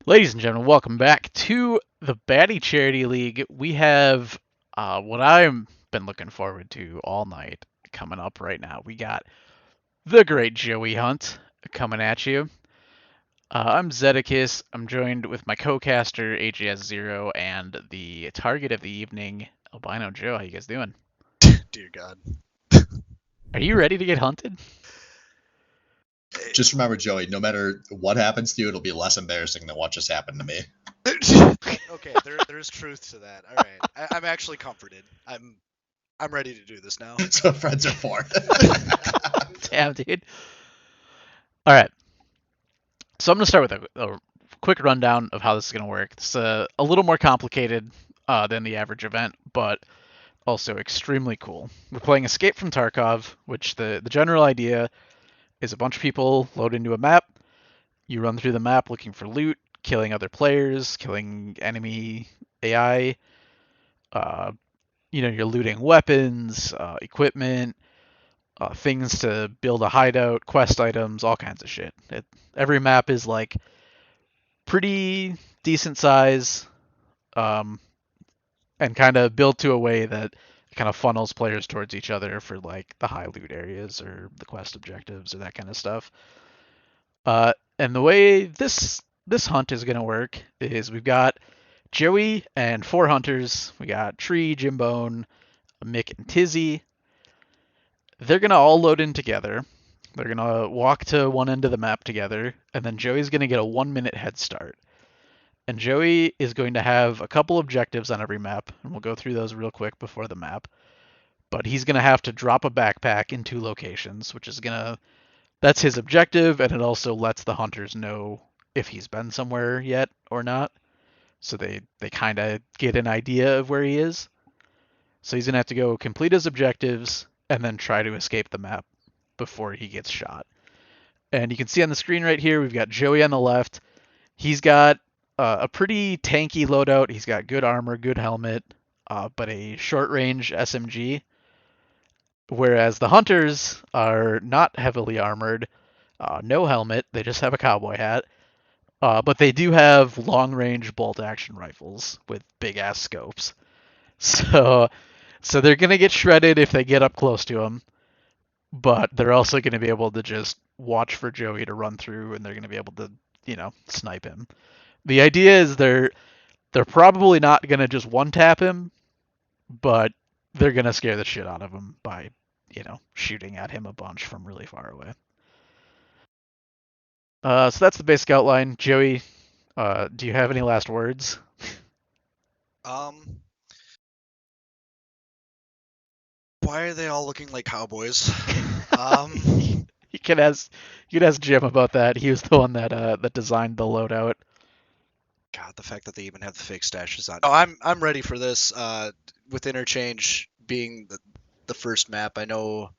Ladies and gentlemen, welcome back to the Baddy Charity League. We have what I've been looking forward to all night coming up right now. We got the great Joey Hunt coming at you. I'm Zedekis. I'm joined with my co-caster AGS0 and the target of the evening, Albino Joe. How you guys doing? Dear God. Are you ready to get hunted? Just remember, Joey, no matter what happens to you, it'll be less embarrassing than what just happened to me. Okay, there's truth to that. All right, I'm actually comforted. I'm ready to do this now. That's what friends are for. Damn, dude. All right. So I'm going to start with a quick rundown of how this is going to work. It's a little more complicated than the average event, but also extremely cool. We're playing Escape from Tarkov, which the general idea is a bunch of people load into a map. You run through the map looking for loot, killing other players, killing enemy AI. Uh, you're looting weapons, equipment, things to build a hideout, quest items, all kinds of shit. Every map is like pretty decent size, um, and kind of built to a way that kind of funnels players towards each other for like the high loot areas or the quest objectives or that kind of stuff. And the way this hunt is going to work is we've got Joey and four hunters. We got Tree, Jimbone, Mick, and Tizzy. They're going to all load in together. They're going to walk to one end of the map together, and then Joey's going to get a 1 minute head start. And Joey is going to have a couple objectives on every map, and we'll go through those real quick before the map. But he's going to have to drop a backpack in two locations, which is going to that's his objective, and it also lets the hunters know if he's been somewhere yet or not. So they kind of get an idea of where he is. So he's gonna have to go complete his objectives and then try to escape the map before he gets shot. And you can see on the screen right here, we've got Joey on the left. He's got a pretty tanky loadout. He's got good armor, good helmet, but a short range SMG. Whereas the hunters are not heavily armored, no helmet. They just have a cowboy hat. But they do have long range bolt action rifles with big ass scopes. So so they're gonna get shredded if they get up close to him, but they're also gonna be able to just watch for Joey to run through, and they're gonna be able to, snipe him. The idea is they're probably not gonna just one tap him, but they're gonna scare the shit out of him by, shooting at him a bunch from really far away. So that's the basic outline. Joey, do you have any last words? Um, why are they all looking like cowboys? Um, you can ask Jim about that. He was the one that designed the loadout. God, the fact that they even have the fake stashes on. Oh, I'm ready for this. With interchange being the first map, I know.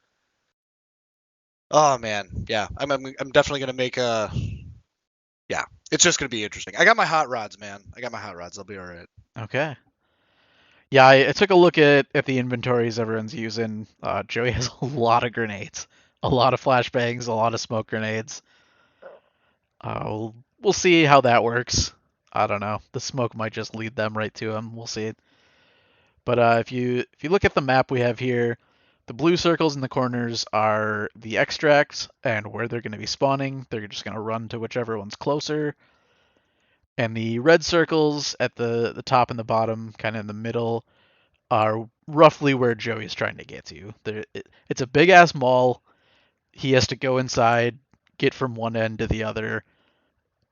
Oh man, yeah, I'm definitely gonna make a. Yeah, it's just gonna be interesting. I got my hot rods, man. I got my hot rods. I'll be all right. Okay. Yeah, I took a look at the inventories everyone's using. Joey has a lot of grenades, a lot of flashbangs, a lot of smoke grenades. We'll see how that works. I don't know. The smoke might just lead them right to him. We'll see. But if you look at the map we have here, the blue circles in the corners are the extracts and where they're going to be spawning. They're just going to run to whichever one's closer. And the red circles at the top and the bottom, kind of in the middle, are roughly where Joey's trying to get to. It's a big ass mall. He has to go inside, get from one end to the other,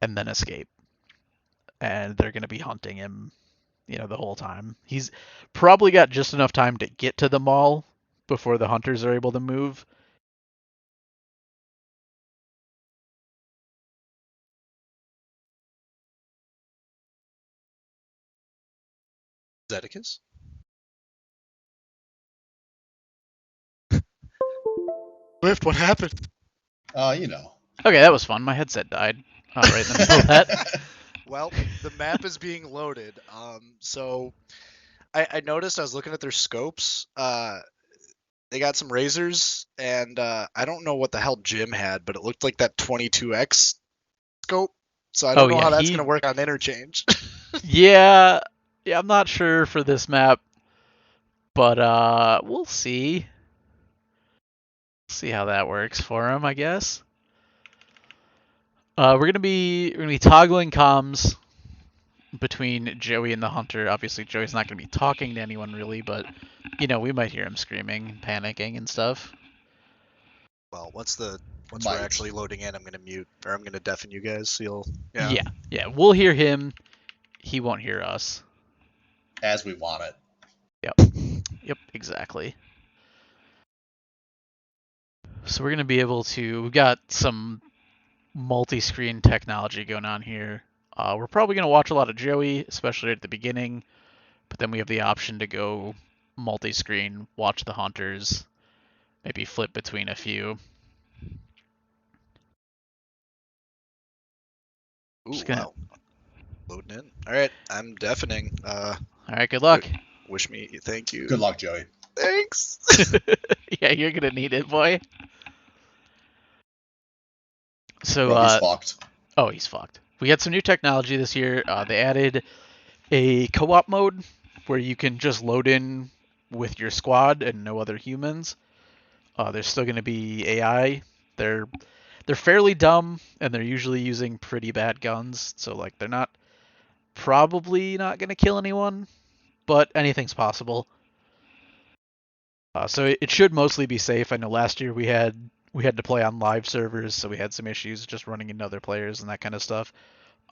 and then escape. And they're going to be hunting him, the whole time. He's probably got just enough time to get to the mall before the hunters are able to move. Zedekis? Swift, what happened? You know. Okay, that was fun. My headset died right in the middle of that. Well, the map is being loaded. So I noticed I was looking at their scopes. They got some razors, and I don't know what the hell Jim had, but it looked like that 22x scope. So I don't know yeah, how that's going to work on interchange. yeah, I'm not sure for this map, but we'll see. See how that works for him, I guess. We're gonna be toggling comms between Joey and the hunter. Obviously, Joey's not gonna be talking to anyone really, but we might hear him screaming, panicking, and stuff. Well, once we're Might. actually loading in, I'm going to mute, or I'm going to deafen you guys. So you'll, Yeah, we'll hear him. He won't hear us. As we want it. Yep, exactly. So we're gonna be able to. We've got some multi-screen technology going on here. We're probably gonna watch a lot of Joey, especially at the beginning. But then we have the option to go multi-screen, watch the hunters, maybe flip between a few. Ooh, Gonna... wow. Loading in. All right, I'm deafening. All right, good luck. Wish me, thank you. Good luck, Joey. Thanks. Yeah, you're gonna need it, boy. So, Bro, he's fucked. Oh, he's fucked. We had some new technology this year. They added a co-op mode where you can just load in with your squad and no other humans. There's still going to be AI. They're fairly dumb and they're usually using pretty bad guns, so like they're not probably not going to kill anyone, but anything's possible. So it should mostly be safe. I know last year we had to play on live servers, so we had some issues just running into other players and that kind of stuff.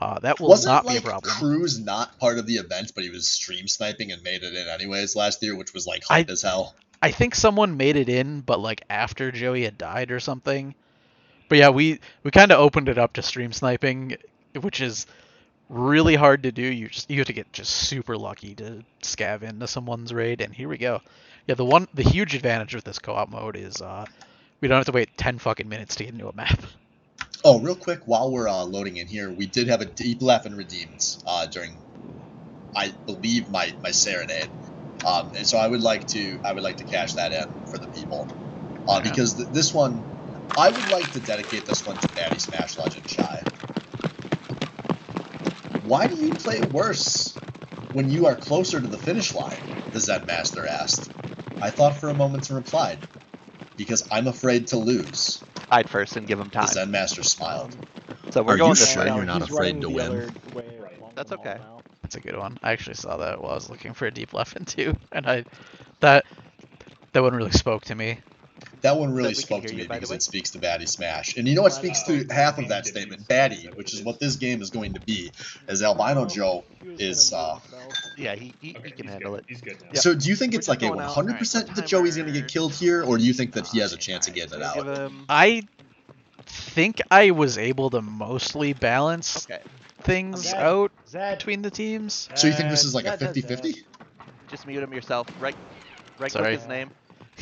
That will Wasn't not like be a problem. Cruz not part of the event, but he was stream sniping and made it in anyways last year, which was like hype as hell. I think someone made it in, but like after Joey had died or something. But yeah, we kind of opened it up to stream sniping, which is really hard to do. You have to get just super lucky to scav into someone's raid, and here we go. Yeah, the huge advantage of this co-op mode is we don't have to wait 10 fucking minutes to get into a map. Oh, real quick, while we're loading in here, we did have a deep laugh and redeemed during, I believe, my serenade, and so I would like to cash that in for the people, because this one, I would like to dedicate this one to Baddy Smash Legend Shy. Why do you play worse when you are closer to the finish line? The Zen Master asked. I thought for a moment and replied, because I'm afraid to lose. Hide first and give him time. The Zen Master smiled. So we're Are going you this sure way. you're not afraid to win? That's okay. That's a good one. I actually saw that while I was looking for a deep left in too, and that one really spoke to me. That one really we can spoke hear to you, me by the because way. it speaks to Baddy Smash. And you know what speaks to half of that statement? Baddy, which is what this game is going to be, as Albino Joe is... Yeah, he can handle it. He's good now. So do you think it's just like a going out. 100% that Joey's going to get killed here, or do you think that he has a chance of getting it Give out? him. I think I was able to mostly balance Okay. things Zed, out Zed, between the teams. So you think this is like a Zed, 50-50? Just mute him yourself. Right Sorry. click his name.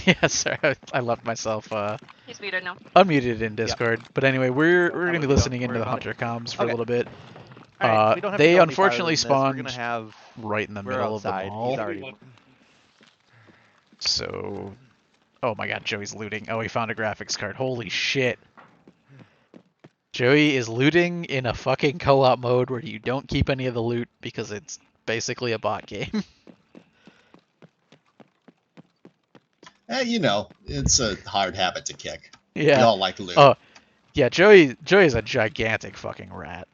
Yeah, sorry, I left myself He's muted now. unmuted in Discord. But anyway, we're going to be we don't listening into worry the about hunter comms for a Okay. little bit. All right, we don't have to They go any unfortunately farther than this. We're spawned gonna have. right in the We're middle of the outside. mall. He's already. So, oh my god, Joey's looting. Oh, he found a graphics card. Holy shit. Joey is looting in a fucking co-op mode where you don't keep any of the loot because it's basically a bot game. You know, it's a hard habit to kick. Yeah. We all like loot. Oh, yeah, Joey's a gigantic fucking rat.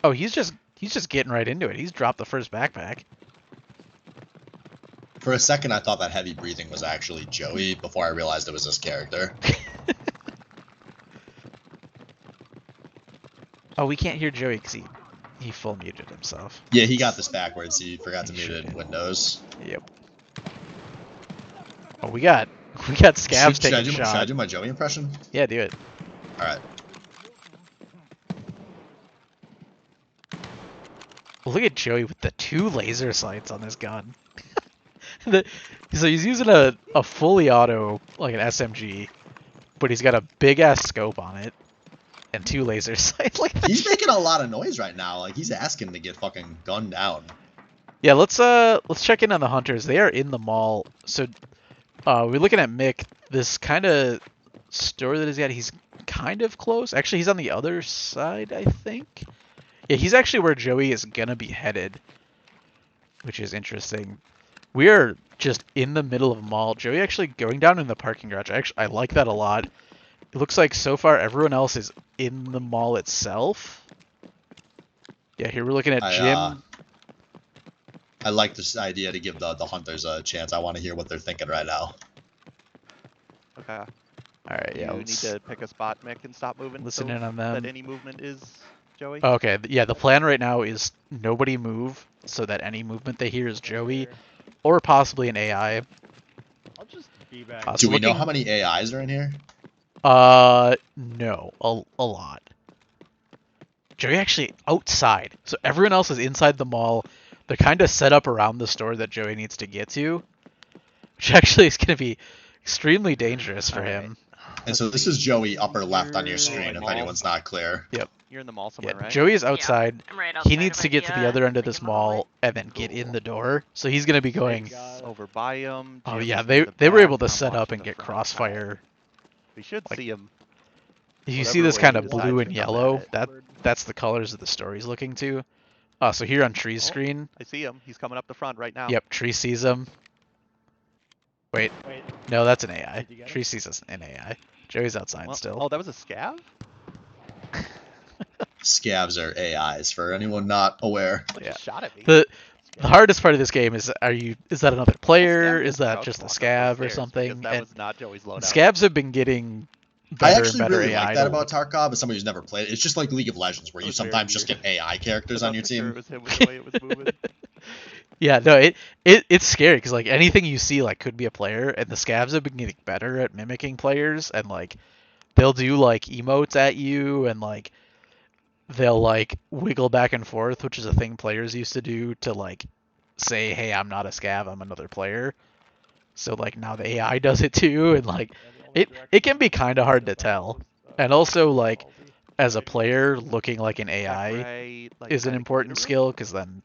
Oh, he's just getting right into it. He's dropped the first backpack. For a second, I thought that heavy breathing was actually Joey before I realized it was this character. Oh, we can't hear Joey because he full muted himself. Yeah, he got this backwards. He forgot to mute it in Windows. Yep. Oh, we got scabs Should I taking do shot. my Joey impression? Yeah, do it. All right. Look at Joey with the 2 laser sights on this gun. So he's using a fully auto, like an SMG, but he's got a big ass scope on it and 2 laser sights. Like He's making a lot of noise right now. Like he's asking to get fucking gunned down. Yeah, let's check in on the hunters. They are in the mall. So we're looking at Mick. This kind of store that he's at, he's kind of close. Actually, he's on the other side, I think. Yeah, he's actually where Joey is gonna be headed, which is interesting. We are just in the middle of a mall. Joey actually going down in the parking garage. I like that a lot. It looks like so far everyone else is in the mall itself. Yeah, here we're looking at Jim. I like this idea to give the hunters a chance. I want to hear what they're thinking right now. Okay. All right, yeah. You need to pick a spot, Mick, and stop moving. Listen so in on them. That any movement is, Joey. Okay, yeah. The plan right now is nobody move, so that any movement they hear is Joey, or possibly an AI. I'll just be back. Do we know how many AIs are in here? No, a lot. Joey actually outside, so everyone else is inside the mall. They're kind of set up around the store that Joey needs to get to, which actually is going to be extremely dangerous for him. And so this is Joey upper left on your screen, if anyone's not clear. Yep. You're in the mall somewhere, right? Joey is outside. Yeah, I'm right outside He needs of to get to the other end of this mall the and then get in the door. So he's going to be going. Over by him. Oh Jim's yeah, in they the they were back, able to I'm set up watching and the get front. crossfire. We should like- see him. You see Whatever this way kind he of decides blue to and come at yellow. it. That's the colors of the store he's looking to. So here on Tree's Oh. screen. I see him. He's coming up the front right now. Yep, Tree sees him. Wait, Wait, no, that's an AI. Did you get him? Tree sees us an AI. Joey's outside Well, still. Oh, that was a scav? Scavs are AIs, for anyone not aware. What Yeah. just shot at me? The hardest part of this game is is that another player? Scav Is that crouch just a walk up scav those or stairs, something? because That And was not Joey's loadout. scavs have been getting I better and actually better really AI. like that to about Tarkov, as somebody who's never played it. It's just like League of Legends, where That you was very sometimes just weird. get AI characters I on your thought for sure team. It was him with the way it was moving. Yeah, no, it's scary because like anything you see like could be a player, and the scavs have been getting better at mimicking players, and like they'll do like emotes at you, and like they'll like wiggle back and forth, which is a thing players used to do to like say, hey, I'm not a scav, I'm another player. So like now the AI does it too, and like it can be kind of hard to tell. And also like as a player, looking like an AI Right, like is an kinda important computer skill, because then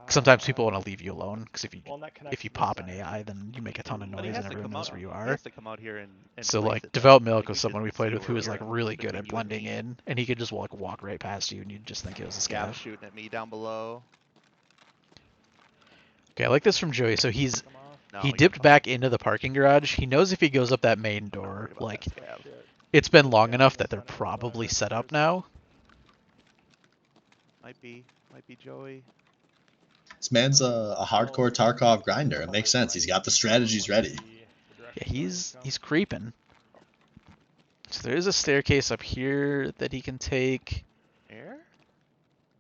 sometimes people want to leave you alone, because if you pop an AI, AI, then you make a ton of But he noise has and to everyone come knows out. where you He are. has to come out here and So place like it, though. Develop Milk Like, was you someone we couldn't played see with who where was we like were really good between at you and blending me. in, and he could just like walk right past you and you'd just think it was a Scav scav. shooting at me down below. Okay, I like this from Joey. So he No, he you're dipped fine. back into the parking garage. He knows if he goes up that main I'm not door, worried about like that scav. it's been long enough that they're probably set up now. Might be Joey. This man's a hardcore Tarkov grinder. It makes sense. He's got the strategies ready. Yeah, he's creeping. So there is a staircase up here that he can take. Air?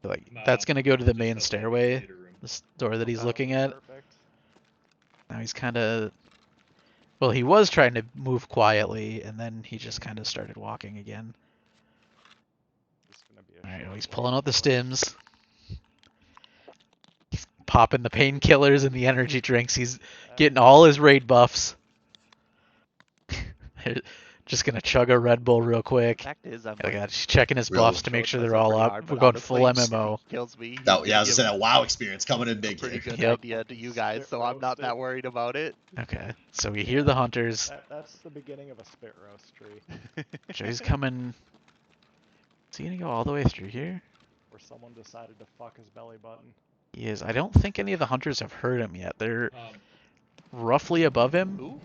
Like that's gonna go to the main stairway, this door that he's looking at. Now he's kind of, well, he was trying to move quietly, and then he just kind of started walking again. All right, well, he's pulling out the stims. He's popping the painkillers and the energy drinks. He's getting all his raid buffs. Just gonna chug a Red Bull real quick. Fact is, I'm I like, got he's checking his Real buffs to make sure they're all up. We're going full MMO. Kills me. That, yeah, I was gonna say that WoW experience coming in big Pretty here. good Yep. idea to you guys, so I'm not that worried about it. Okay, so we hear the hunters. That's the beginning of a spit roast tree, Joey's coming. Is he gonna go all the way through here? where someone decided to fuck his belly button. He is. I don't think any of the hunters have heard him yet. They're roughly above him. Ooh,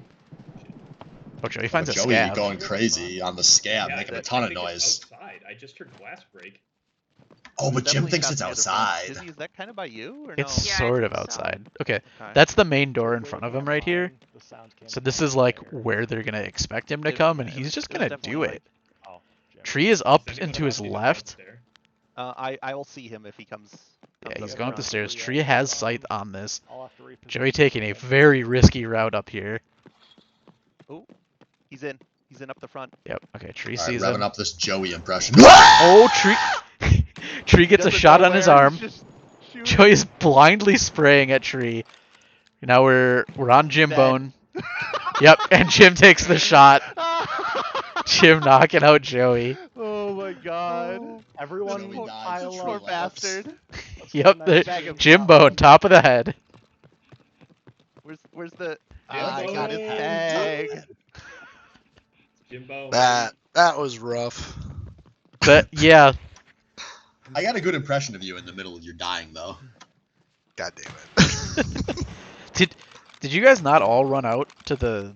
Oh, Joey finds a Joey scab. going crazy on the scab, Yeah, making a that's ton of gotta get noise. Outside. I just heard glass break. Oh, but Jim definitely thinks shot it's the other front. outside. Dizzy, is that kind of by you or It's Yeah, I sort of think so. outside. Okay, no? Okay. that's the main door in front of him right here. So this is like where they're gonna expect him to come, and he's just gonna do it. Tree is up Is anyone and to his else need to left. head there? I will see him if he comes. Yeah, comes he's up going up the front. stairs. Tree has sight on this. I'll have to reposition Joey taking a very risky route up here. He's in. He's in up the front. Yep. Okay, Tree All right, sees revving him. up this Joey impression. Oh, Tree! Tree gets a Doesn't shot know on his where, arm. he's just shooting. Joey's blindly spraying at Tree. Now we're on Jim Dead. Bone. Yep, and Jim takes the shot. Jim knocking out Joey. Oh my god. Everyone Joey dies pile in up. Poor Tree laps. bastard. Yep, Bag the, of Jim shot. Bone, top of the head. Where's the? Yeah, I got his Bone. tag. Jimbo. That was rough. But yeah, I got a good impression of you in the middle of your dying, though. God damn it. did you guys not all run out to the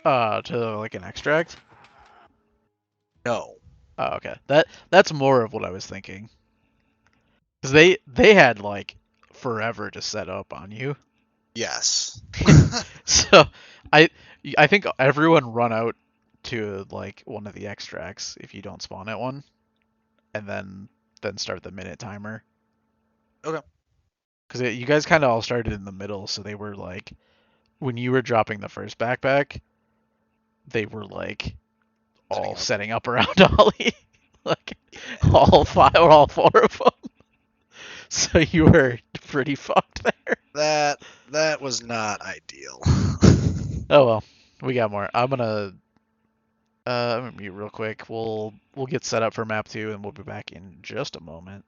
to like an extract? No. Oh, okay. That's more of what I was thinking. Cuz they had like forever to set up on you. Yes. So I I think everyone run out to like one of the extracts if you don't spawn at one, and then start the minute timer. Okay. Because you guys kind of all started in the middle, so they were like when you were dropping the first backpack, they were like all setting up around Ollie, like all four of them. So you were pretty fucked there. That was not ideal. Oh well, we got more. I'm gonna mute real quick. We'll get set up for map 2 and we'll be back in just a moment.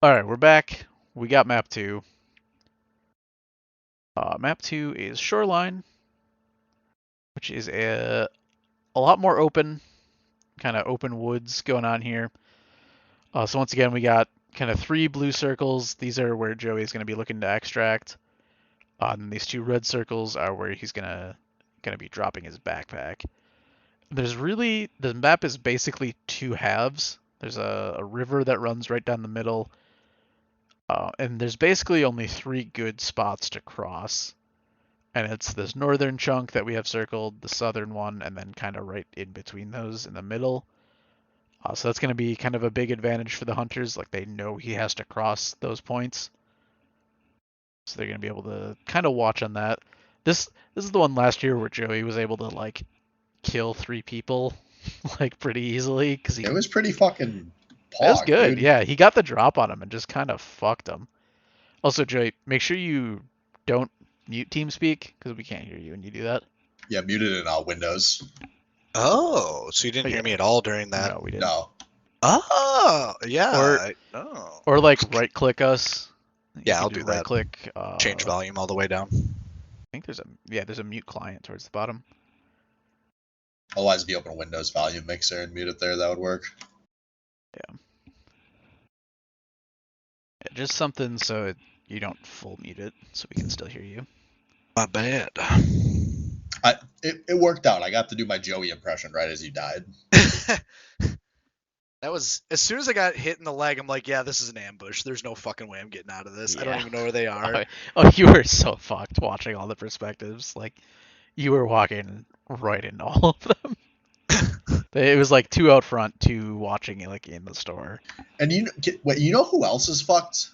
All right, we're back. We got map 2. Map 2 is Shoreline, which is a lot more open, kind of open woods going on here. So once again, we got kind of 3 blue circles. These are where Joey is going to be looking to extract. And these 2 red circles are where he's gonna be dropping his backpack. The map is basically 2 halves. There's a river that runs right down the middle, and there's basically only 3 good spots to cross. And it's this northern chunk that we have circled, the southern one, and then kind of right in between those in the middle. So that's going to be kind of a big advantage for the hunters. Like they know he has to cross those points, so they're going to be able to kind of watch on that. This is the one last year where Joey was able to like kill 3 people like pretty easily because It was pretty fucking it was pog, good. dude. Yeah, he got the drop on him and just kind of fucked him. Also, Joey, make sure you don't mute TeamSpeak because we can't hear you when you do that. Yeah, muted in Windows. Oh, so you didn't Oh, hear yeah. me at all during that? No, we didn't. No. Oh, yeah. Or- oh. Or like right click us. You Yeah, can I'll do that. Right click. Change volume all the way down. I think there's a mute client towards the bottom. Otherwise, if you open a Windows volume mixer and mute it there, that would work. Yeah, just something so you don't full mute it, so we can still hear you. My bad. It worked out. I got to do my Joey impression right as you died. That was as soon as I got hit in the leg, I'm like, yeah, this is an ambush. There's no fucking way I'm getting out of this. I don't Yeah. even know where they are. Oh, you were so fucked watching all the perspectives. Like, you were walking right into all of them. It was like 2 out front, 2 watching it like in the store. And you know who else is fucked?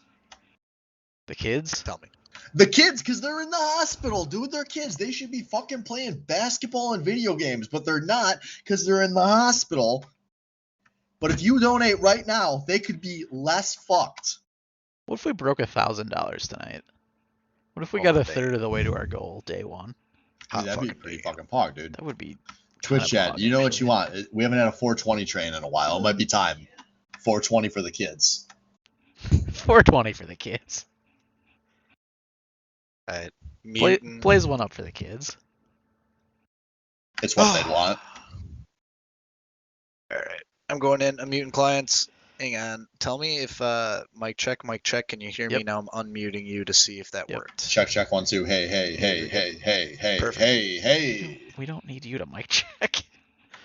The kids. Tell me. The kids, because they're in the hospital, dude. They're kids. They should be fucking playing basketball and video games, but they're not because they're in the hospital. But if you donate right now, they could be less fucked. What if we broke $1,000 tonight? What if we Oh, got a man. third of the way to our goal day one? Hot Dude, that'd be fucking pretty big. fucking pog, dude. That would be Twitch kinda chat, pog, you know what actually. you want. We haven't had a 420 train in a while. It might be time. 420 for the kids. 420 for the kids. Alright. Plays one up for the kids. It's what they'd want. Alright. I'm going in. I'm muting clients. Hang on. Tell me if mic check. Can you hear me Yep. now? I'm unmuting you to see if that Yep. worked. Check 1 2. Hey. Perfect. We don't need you to mic check.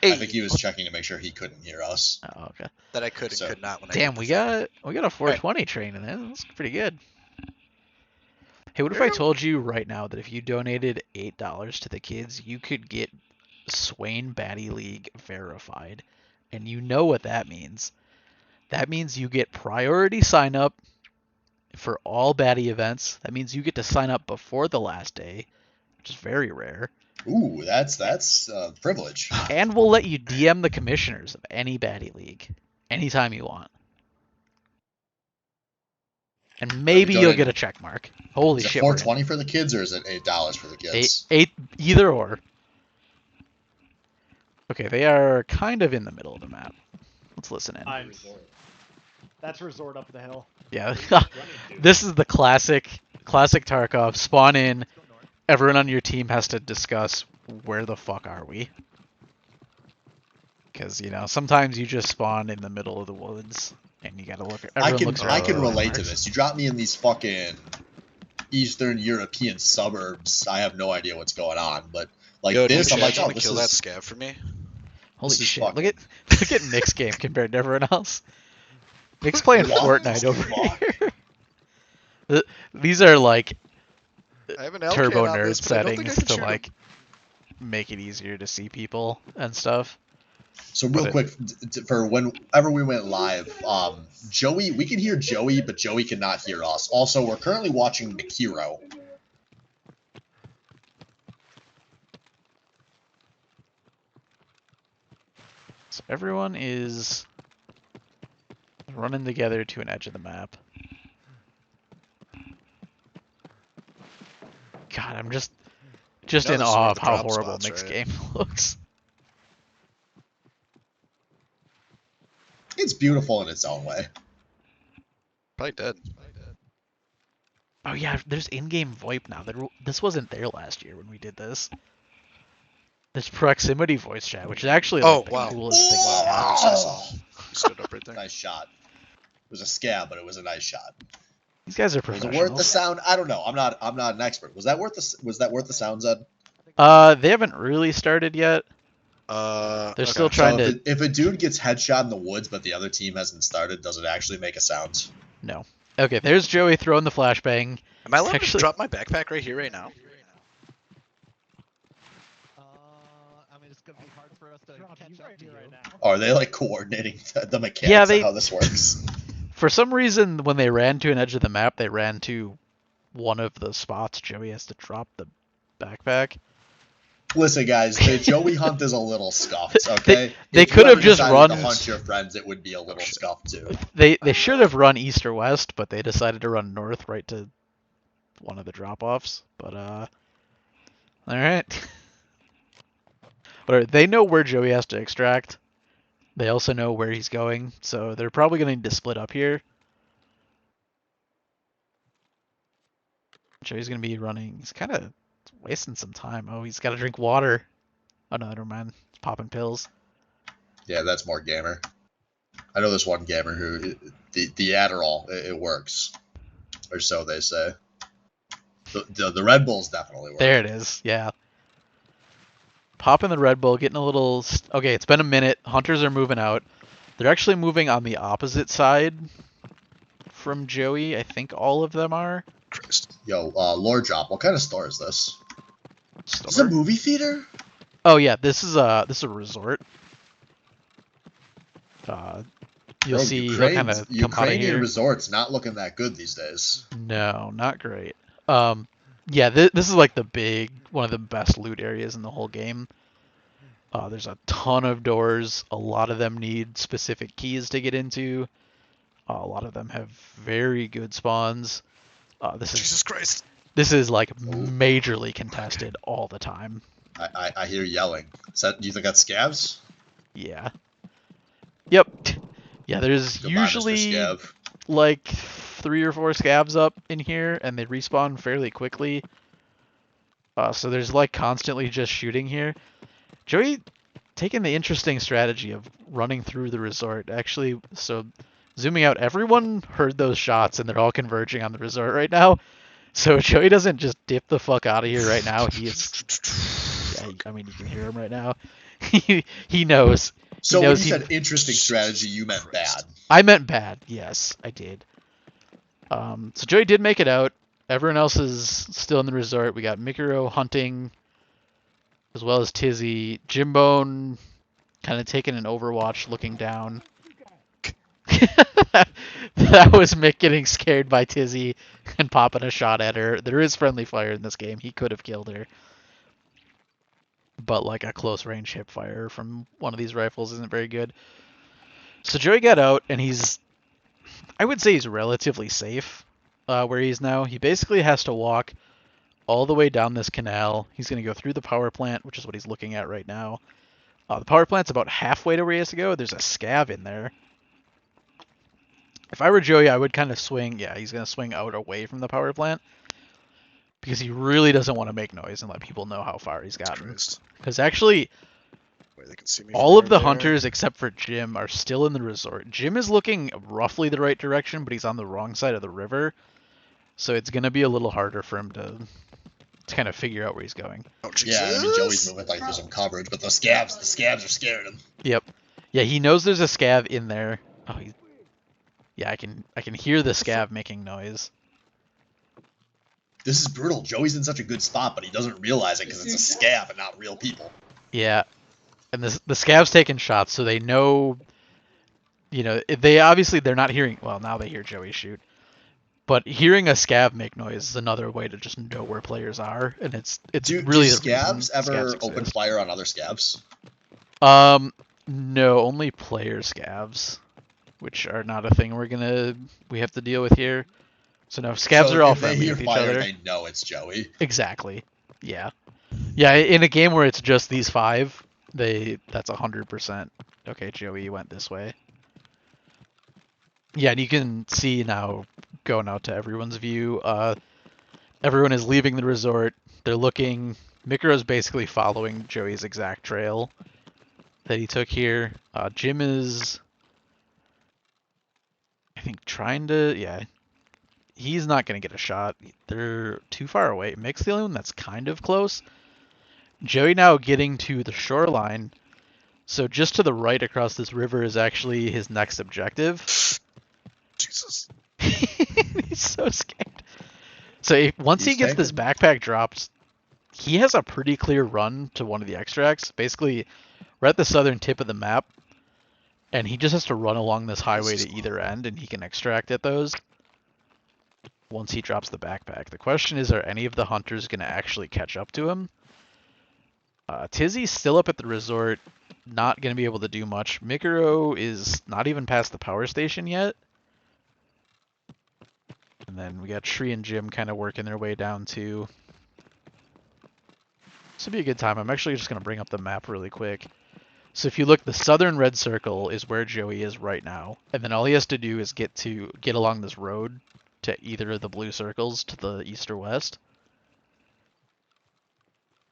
Hey, I think he was checking to make sure he couldn't hear us. Oh, okay. that I could and So- could not when I Damn, did we the thing. got a 420 train in there. That's pretty good. Hey, what if There I you go. told you right now that if you donated $8 to the kids, you could get Swain Baddy League verified? And you know what that means. That means you get priority sign up for all Baddy events. That means you get to sign up before the last day, which is very rare. Ooh, that's privilege. And we'll let you DM the commissioners of any Baddy League anytime you want. And maybe you'll donated- get a check mark. Holy Is it shit. we're in. 420 for the kids or is it $8 for the kids? Eight, either or. Okay, they are kind of in the middle of the map. Let's listen in. That's resort up the hill. Yeah, this is the classic Tarkov. Spawn in. Everyone on your team has to discuss where the fuck are we. Because sometimes you just spawn in the middle of the woods and you gotta look. Everyone looks around I can for relate to landmarks. this. You drop me in these fucking Eastern European suburbs. I have no idea what's going on, but like Yo, this, I'm dude, like, Chad, oh, wanna this kill that is scav for me? Holy this is shit! fucking- Look at Nick's game compared to everyone else. Nick's playing What? Fortnite over here. These are like I have an turbo L-can on nerd this, but I don't think I settings can to shoot him. like make it easier to see people and stuff. So real But quick, for whenever we went live, Joey, we can hear Joey, but Joey cannot hear us. Also, we're currently watching Nikiro. So everyone is running together to an edge of the map. God, I'm just You know in this is awe one of of the how drop horrible spots, Nick's right? game looks. It's beautiful in its own way. Probably dead. Oh yeah, there's in-game VoIP now. This wasn't there last year when we did this. There's proximity voice chat, which is actually like, Oh, the wow. coolest thing. Wow, ever. I saw him. He stood up right there. Nice shot. It was a scab, but it was a nice shot. These guys are Was it professionals. worth the sound? I don't know. I'm not an expert. Was that worth the sound, Zed? They haven't really started yet. They're still So trying to. if a dude gets headshot in the woods, but the other team hasn't started, does it actually make a sound? No. Okay, there's Joey throwing the flashbang. Am I allowed to Actually- drop my backpack right here, right now? I mean, it's gonna be hard for us to Rob, catch you up right to here you. right now. Or are they like coordinating the mechanics Yeah, they- of how this works? For some reason, when they ran to an edge of the map, they ran to one of the spots. Joey has to drop the backpack. Listen, guys, the Joey hunt is a little scuffed. Okay, they If you could have ever just decided run- to hunt your friends. It would be a little scuffed too. They should have run east or west, but they decided to run north right to one of the drop-offs. But all right. Whatever. They know where Joey has to extract. They also know where he's going, so they're probably going to need to split up here. Joey's going to be running. He's kind of wasting some time. Oh, he's got to drink water. Oh, no, never mind. He's popping pills. Yeah, that's more gamer. I know this one gamer who the Adderall it works, or so they say. The Red Bulls definitely work. There it is. Yeah. Popping the Red Bull, getting a little... Okay, it's been a minute. Hunters are moving out. They're actually moving on the opposite side from Joey. I think all of them are. Christ. Yo, Lord Drop, what kind of store is this? Is this a Store. movie theater? Oh yeah, this is a resort. You'll Bro, see he'll kind of come out of Ukrainian here. resorts not looking that good these days. No, not great. Yeah, this is like one of the best loot areas in the whole game. There's a ton of doors. A lot of them need specific keys to get into. A lot of them have very good spawns. Jesus Christ. This is like majorly contested all the time. I hear yelling. Do you think that's scabs? Yeah. Yep. Yeah, there's Goodbye, Mr. usually Scab. like 3 or 4 scabs up in here, and they respawn fairly quickly. So there's like constantly just shooting here. Joey taking the interesting strategy of running through the resort. Actually, so zooming out, everyone heard those shots and they're all converging on the resort right now. So Joey doesn't just dip the fuck out of here right now. He is. Yeah, I mean, you can hear him right now. He knows. So knows when you said interesting strategy, you meant bad. I meant bad. Yes, I did. So Joey did make it out. Everyone else is still in the resort. We got Mikuro hunting, as well as Tizzy. Jimbone kind of taking an overwatch, looking down. That was Mick getting scared by Tizzy and popping a shot at her. There is friendly fire in this game. He could have killed her. But like a close range hip fire from one of these rifles isn't very good. So Joey got out, and I would say he's relatively safe where he is now. He basically has to walk all the way down this canal. He's going to go through the power plant, which is what he's looking at right now. The power plant's about halfway to where he has to go. There's a scav in there. If I were Joey, I would kind of swing. Yeah, he's going to swing out away from the power plant because he really doesn't want to make noise and let people know how far he's gotten. Because actually, Wait, they can see me all of from the over there. hunters except for Jim are still in the resort. Jim is looking roughly the right direction, but he's on the wrong side of the river. So it's going to be a little harder for him to kind of figure out where he's going. Oh, Jesus. Yeah, I mean Joey's moving like there's some coverage, but the scabs are scaring him. Yep. Yeah, he knows there's a scav in there. Oh, yeah, I can hear the scav making noise. This is brutal. Joey's in such a good spot, but he doesn't realize it because it's a scab and not real people. Yeah, and the scav's taking shots, so they know. You know, they're not hearing. Well, now they hear Joey shoot, but hearing a scav make noise is another way to just know where players are, and it's really do the reason scabs ever scavs open exist. fire on other scabs? No, only player scavs, which are not a thing we have to deal with here. So no, scavs are all friendly with each other. They know it's Joey. Exactly. Yeah. Yeah, in a game where it's just these 5, that's 100%. Okay, Joey, you went this way. Yeah, and you can see now, going out to everyone's view, everyone is leaving the resort. They're looking. Mikuro's basically following Joey's exact trail that he took here. Jim is, I think, trying to, yeah. He's not going to get a shot. They're too far away. Mick's the only one that's kind of close. Joey now getting to the shoreline. So just to the right across this river is actually his next objective. Jesus. He's so scared. So once he gets this backpack dropped, he has a pretty clear run to one of the extracts. Basically, we're at the southern tip of the map, and he just has to run along this highway to either end, and he can extract at those once he drops the backpack. The question is, are any of the hunters going to actually catch up to him? Tizzy's still up at the resort, not going to be able to do much. Mikuro is not even past the power station yet. And then we got Shree and Jim kind of working their way down too. This would be a good time. I'm actually just going to bring up the map really quick. So if you look, the southern red circle is where Joey is right now. And then all he has to do is get along this road to either of the blue circles to the east or west.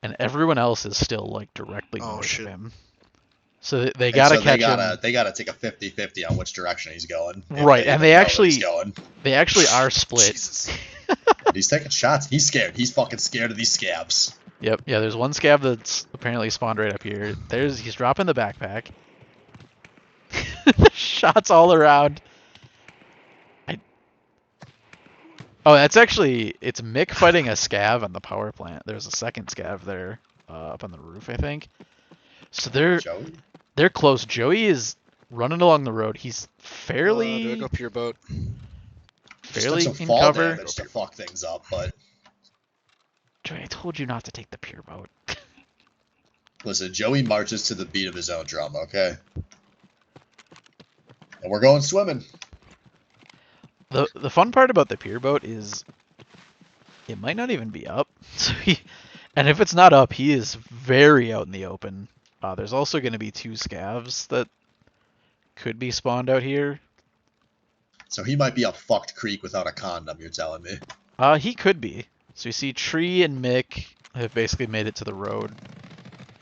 And everyone else is still like directly north of him. So they gotta catch him. They gotta take a 50-50 on which direction he's going. Right, and they actually are split. He's taking shots. He's scared. He's fucking scared of these scabs. Yep, yeah, there's one scab that's apparently spawned right up here. He's dropping the backpack. Shots all around. Oh, it's Mick fighting a scav on the power plant. There's a second scav there, up on the roof, I think. So they're close. Joey is running along the road. He's Do I fairly go pier boat? Just took some in fall cover. damage to fuck things up, but Joey, I told you not to take the pier boat. listen, Joey marches to the beat of his own drum, okay? And we're going swimming. The fun part about the pier boat is it might not even be up. And if it's not up, he is very out in the open. There's also going to be 2 scavs that could be spawned out here. So he might be up fucked creek without a condom, you're telling me. He could be. So you see Tree and Mick have basically made it to the road.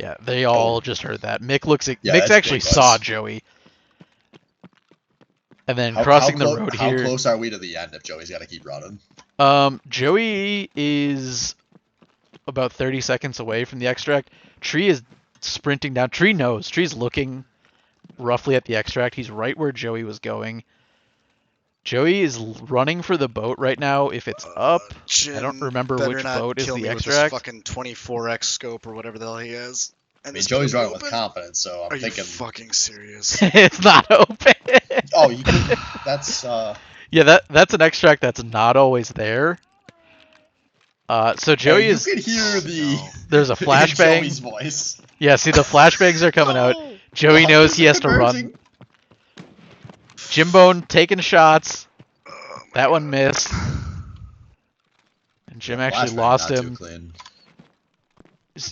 Yeah, they all just heard that. Mick's that's actually big buzz. saw Joey. And then crossing the road how here. close are we to the end if Joey's got to keep running? Joey is about 30 seconds away from the extract. Tree is sprinting down. Tree knows. Tree's looking roughly at the extract. He's right where Joey was going. Joey is running for the boat right now. If it's up, Jim I don't remember better which not boat is kill the me extract. with this fucking 24x scope or whatever the hell he has. I And mean, this Joey's bit running with open? confidence, so Are I'm thinking. you fucking serious? It's not open. Oh, you could. That's Yeah, that's an extract that's not always there. So Joey you is. could hear the. no. There's a flashbang. Joey's voice. Yeah, see the flashbangs are coming out. Joey The knows hunters he are has to run. converging. Jimbone taking shots. Oh my That one God. missed. And Jim The actually flashbang lost not too him. clean.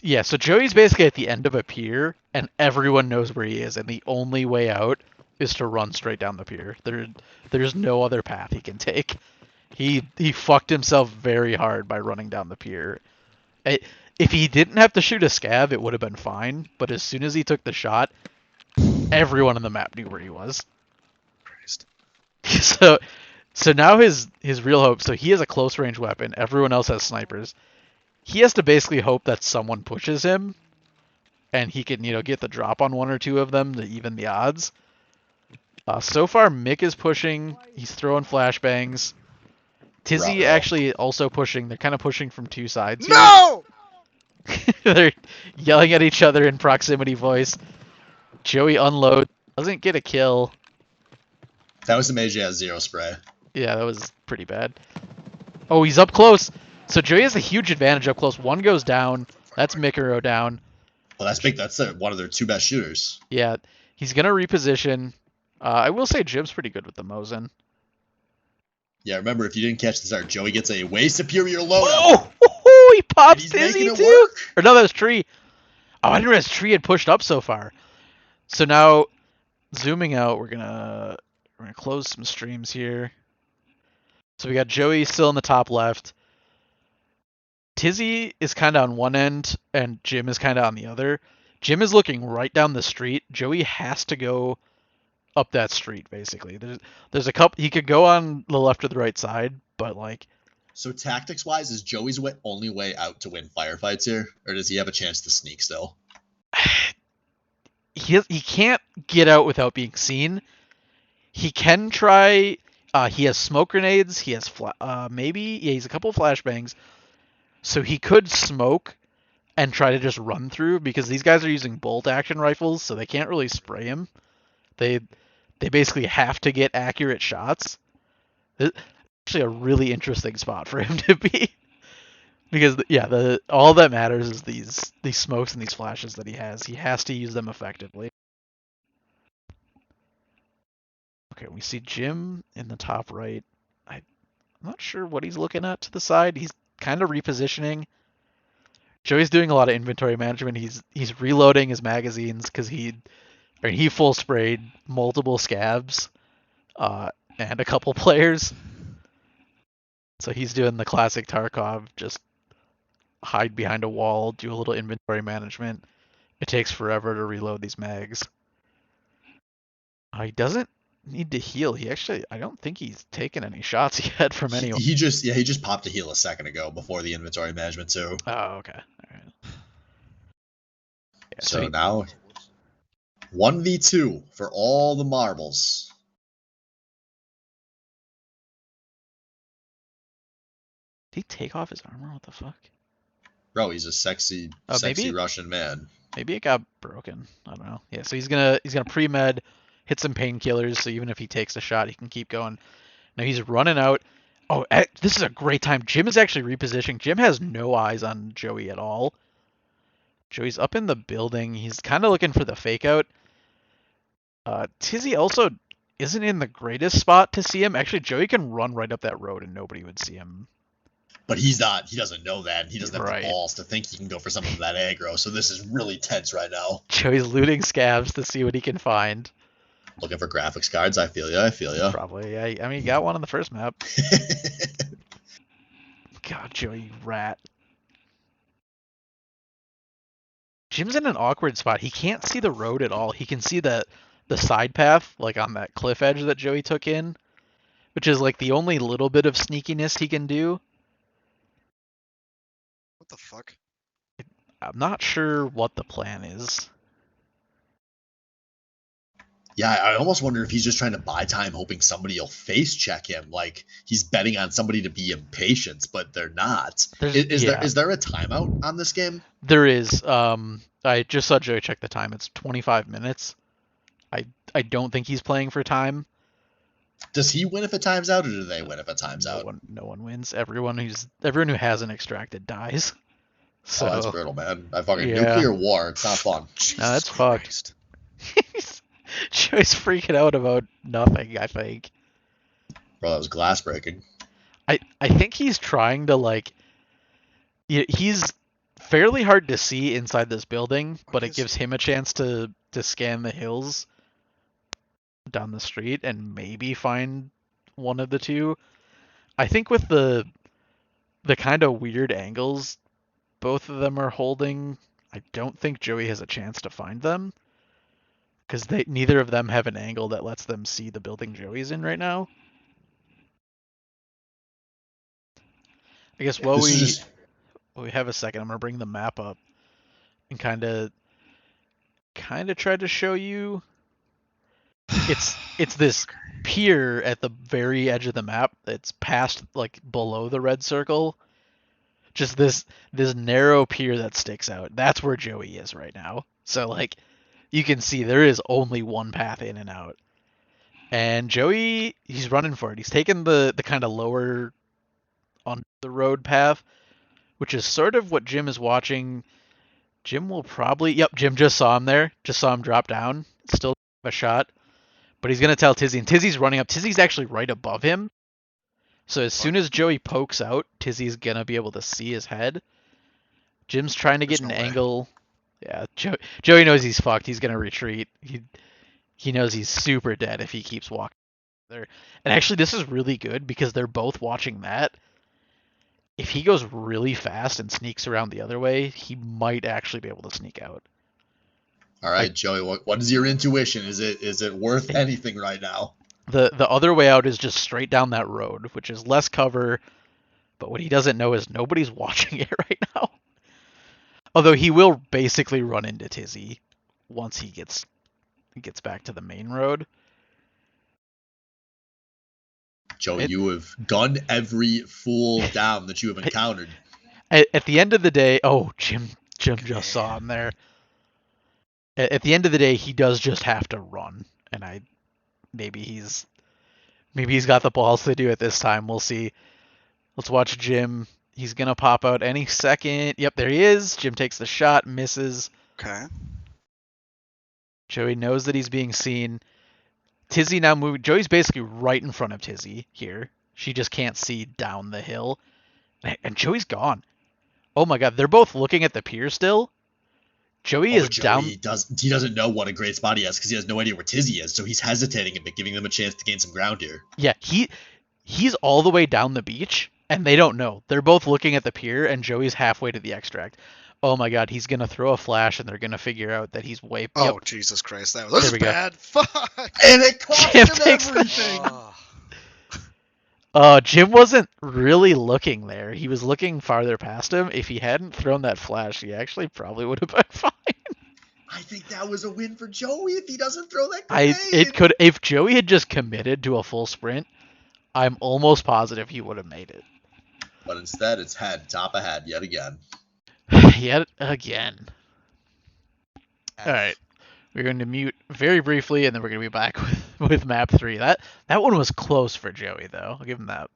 Yeah, so Joey's basically at the end of a pier, and everyone knows where he is, and the only way out is to run straight down the pier. There's no other path he can take. He fucked himself very hard by running down the pier. If he didn't have to shoot a scav, it would have been fine. But as soon as he took the shot, everyone on the map knew where he was. Christ. So now his real hope. So he has a close range weapon. Everyone else has snipers. He has to basically hope that someone pushes him, and he can get the drop on 1 or 2 of them to even the odds. So far, Mick is pushing. He's throwing flashbangs. Tizzy Bravo. actually also pushing. They're kind of pushing from 2 sides here. No! They're yelling at each other in proximity voice. Joey unloads. Doesn't get a kill. That was the mage has 0 spray. Yeah, that was pretty bad. Oh, he's up close. So Joey has a huge advantage up close. 1 goes down. That's Mikuro down. Well, that's big. That's one of their 2 best shooters. Yeah, he's going to reposition. I will say Jim's pretty good with the Mosin. Yeah, remember, if you didn't catch the start, Joey gets a way superior loadout. Oh, he And pops he's Tizzy making it too. work. Or no, that was Tree. Oh, I didn't realize Tree had pushed up so far. So now, zooming out, we're gonna close some streams here. So we got Joey still in the top left. Tizzy is kind of on one end, and Jim is kind of on the other. Jim is looking right down the street. Joey has to go up that street, basically. There's a couple. He could go on the left or the right side, but like. So tactics-wise, is Joey's only way out to win firefights here, or does he have a chance to sneak still? He can't get out without being seen. He can try. He has smoke grenades. He has he's a couple flashbangs, so he could smoke and try to just run through because these guys are using bolt action rifles, so they can't really spray him. They basically have to get accurate shots. It's actually a really interesting spot for him to be. Because all that matters is these smokes and these flashes that he has. He has to use them effectively. Okay, we see Jim in the top right. I'm not sure what he's looking at to the side. He's kind of repositioning. Joey's doing a lot of inventory management. He's reloading his magazines because he full sprayed multiple scabs, and a couple players. So he's doing the classic Tarkov, just hide behind a wall, do a little inventory management. It takes forever to reload these mags. He doesn't need to heal. I don't think he's taken any shots yet from anyone. He just popped a heal a second ago before the inventory management too. Oh, okay. All right. Yeah, So now 1v2 for all the marbles. Did he take off his armor? What the fuck? Bro, he's a sexy Maybe- Russian man. Maybe it got broken. I don't know. Yeah, so he's gonna pre-med. hit some painkillers, so even if he takes a shot, he can keep going. Now he's running out. Oh, this is a great time. Jim is actually repositioning. Jim has no eyes on Joey at all. Joey's up in the building. He's kind of looking for the fake out. Tizzy also isn't in the greatest spot to see him. Actually, Joey can run right up that road and nobody would see him. But he's not. He doesn't know that. And he doesn't have Right. the balls to think he can go for something that aggro. So this is really tense right now. Joey's looting scabs to see what he can find. Looking for graphics cards. I feel ya. I feel ya. Probably. I mean, he got one on the first map. God, Joey, you rat. Jim's in an awkward spot. He can't see the road at all. He can see the side path, like on that cliff edge that Joey took in, which is like the only little bit of sneakiness he can do. What the fuck? I'm not sure what the plan is. Yeah, I almost wonder if he's just trying to buy time, hoping somebody will face check him. Like he's betting on somebody to be impatient, but they're not. Is there a timeout on this game? There is. I just saw Joey check the time. It's 25 minutes. I don't think he's playing for time. Does he win if it times out, or do they win if it times out? No one wins. Everyone who hasn't extracted dies. So that's brutal, man. Nuclear war. It's not fun. Jesus no, that's Christ. fucked. Joey's freaking out about nothing, I think. Bro, that was glass breaking. I think he's trying to, like... He's fairly hard to see inside this building, but it gives him a chance to scan the hills down the street and maybe find one of the two. I think with the kind of weird angles both of them are holding, I don't think Joey has a chance to find them. Because neither of them have an angle that lets them see the building Joey's in right now. I guess while we have a second, I'm gonna bring the map up and kind of try to show you. It's this pier at the very edge of the map. It's past, like, below the red circle. Just this narrow pier that sticks out. That's where Joey is right now. So, like, you can see there is only one path in and out. And Joey, he's running for it. He's taking the kind of lower on the road path, which is sort of what Jim is watching. Jim will probably... Yep, Jim just saw him there. Just saw him drop down. Still a shot. But he's going to tell Tizzy. And Tizzy's running up. Tizzy's actually right above him. So as soon as Joey pokes out, Tizzy's going to be able to see his head. Jim's trying to get an angle... Yeah, Joey knows he's fucked. He's gonna retreat. He knows he's super dead if he keeps walking there. And actually, this is really good because they're both watching that. If he goes really fast and sneaks around the other way, he might actually be able to sneak out. All right, Joey. What is your intuition? Is it worth anything right now? The other way out is just straight down that road, which is less cover. But what he doesn't know is nobody's watching it right now. Although he will basically run into Tizzy once he gets back to the main road. Joey, you have gunned every fool down that you have encountered. At the end of the day, Jim just saw him there. At the end of the day, he does just have to run, and maybe he's got the balls to do it this time. We'll see. Let's watch Jim. He's going to pop out any second. Yep, there he is. Jim takes the shot, misses. Okay. Joey knows that he's being seen. Tizzy now moving. Joey's basically right in front of Tizzy here. She just can't see down the hill. And Joey's gone. Oh my god, they're both looking at the pier still. Joey is down. He doesn't know what a great spot he has because he has no idea where Tizzy is, so he's hesitating a bit, giving them a chance to gain some ground here. Yeah, he's all the way down the beach. And they don't know. They're both looking at the pier, and Joey's halfway to the extract. Oh my god, he's going to throw a flash, and they're going to figure out that he's way... Oh, yep. Jesus Christ. That was bad. Fuck! And it cost him everything! Jim wasn't really looking there. He was looking farther past him. If he hadn't thrown that flash, he actually probably would have been fine. I think that was a win for Joey if he doesn't throw that grenade. If Joey had just committed to a full sprint, I'm almost positive he would have made it. But instead, it's top of head yet again. Yet again. All right. We're going to mute very briefly, and then we're going to be back with map 3. That one was close for Joey, though. I'll give him that.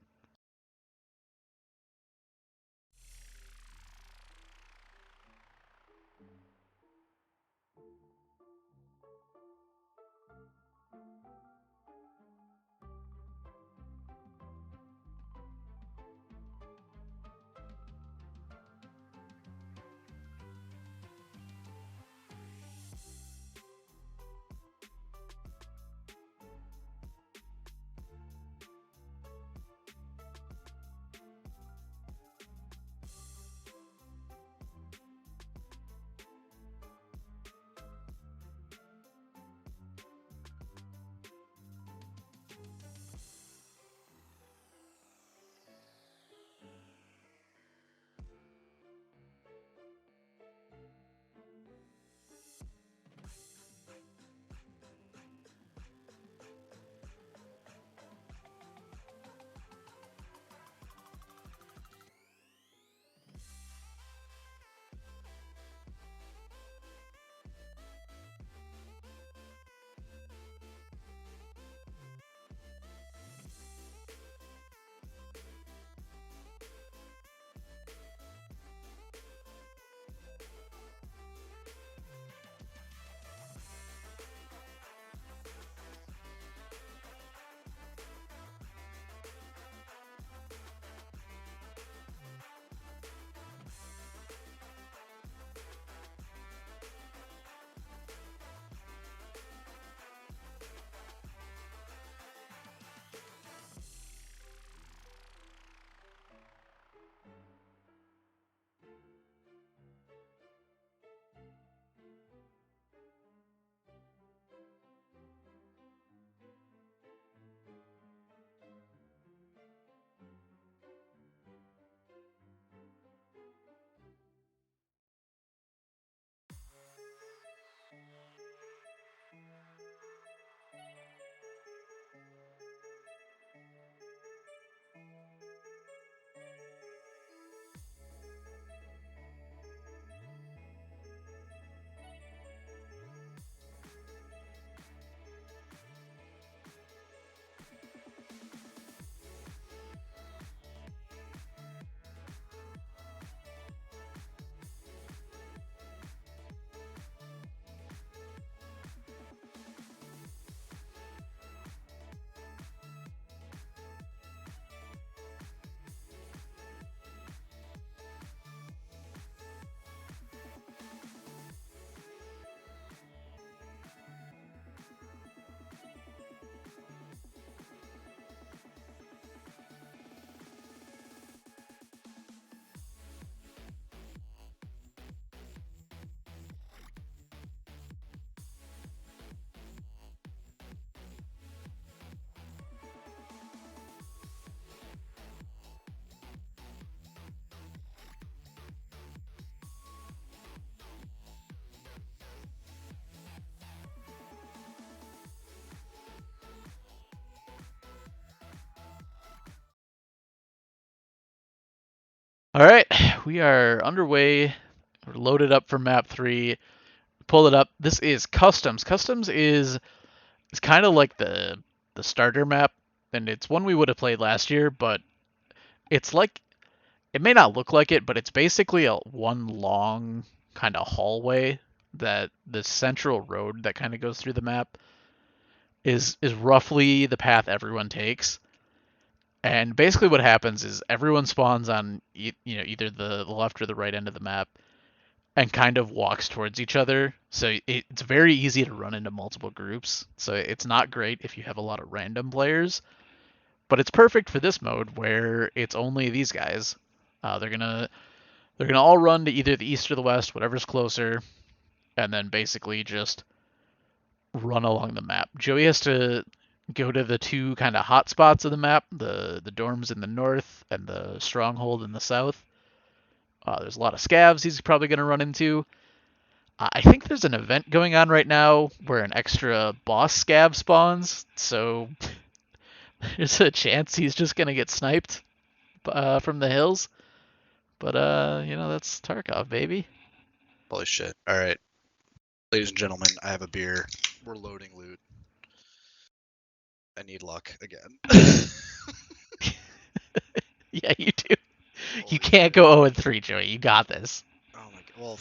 All right, we are underway. We're loaded up for map 3. Pull it up. This is Customs. Customs is kind of like the starter map, and it's one we would have played last year, but it's like, it may not look like it, but it's basically a one long kind of hallway that the central road that kind of goes through the map is roughly the path everyone takes. And basically what happens is everyone spawns on either the left or the right end of the map and kind of walks towards each other. So it's very easy to run into multiple groups. So it's not great if you have a lot of random players, but it's perfect for this mode where it's only these guys. They're gonna all run to either the east or the west, whatever's closer, and then basically just run along the map. Joey has to go to the two kind of hot spots of the map, the dorms in the north and the stronghold in the south. There's a lot of scavs he's probably going to run into. I think there's an event going on right now where an extra boss scav spawns, so there's a chance he's just going to get sniped from the hills. But, that's Tarkov, baby. Holy shit. All right. Ladies and gentlemen, I have a beer. We're loading loot. I need luck again. Yeah, you do. You Holy can't shit. go 0-3, Joey. You got this. Oh my god.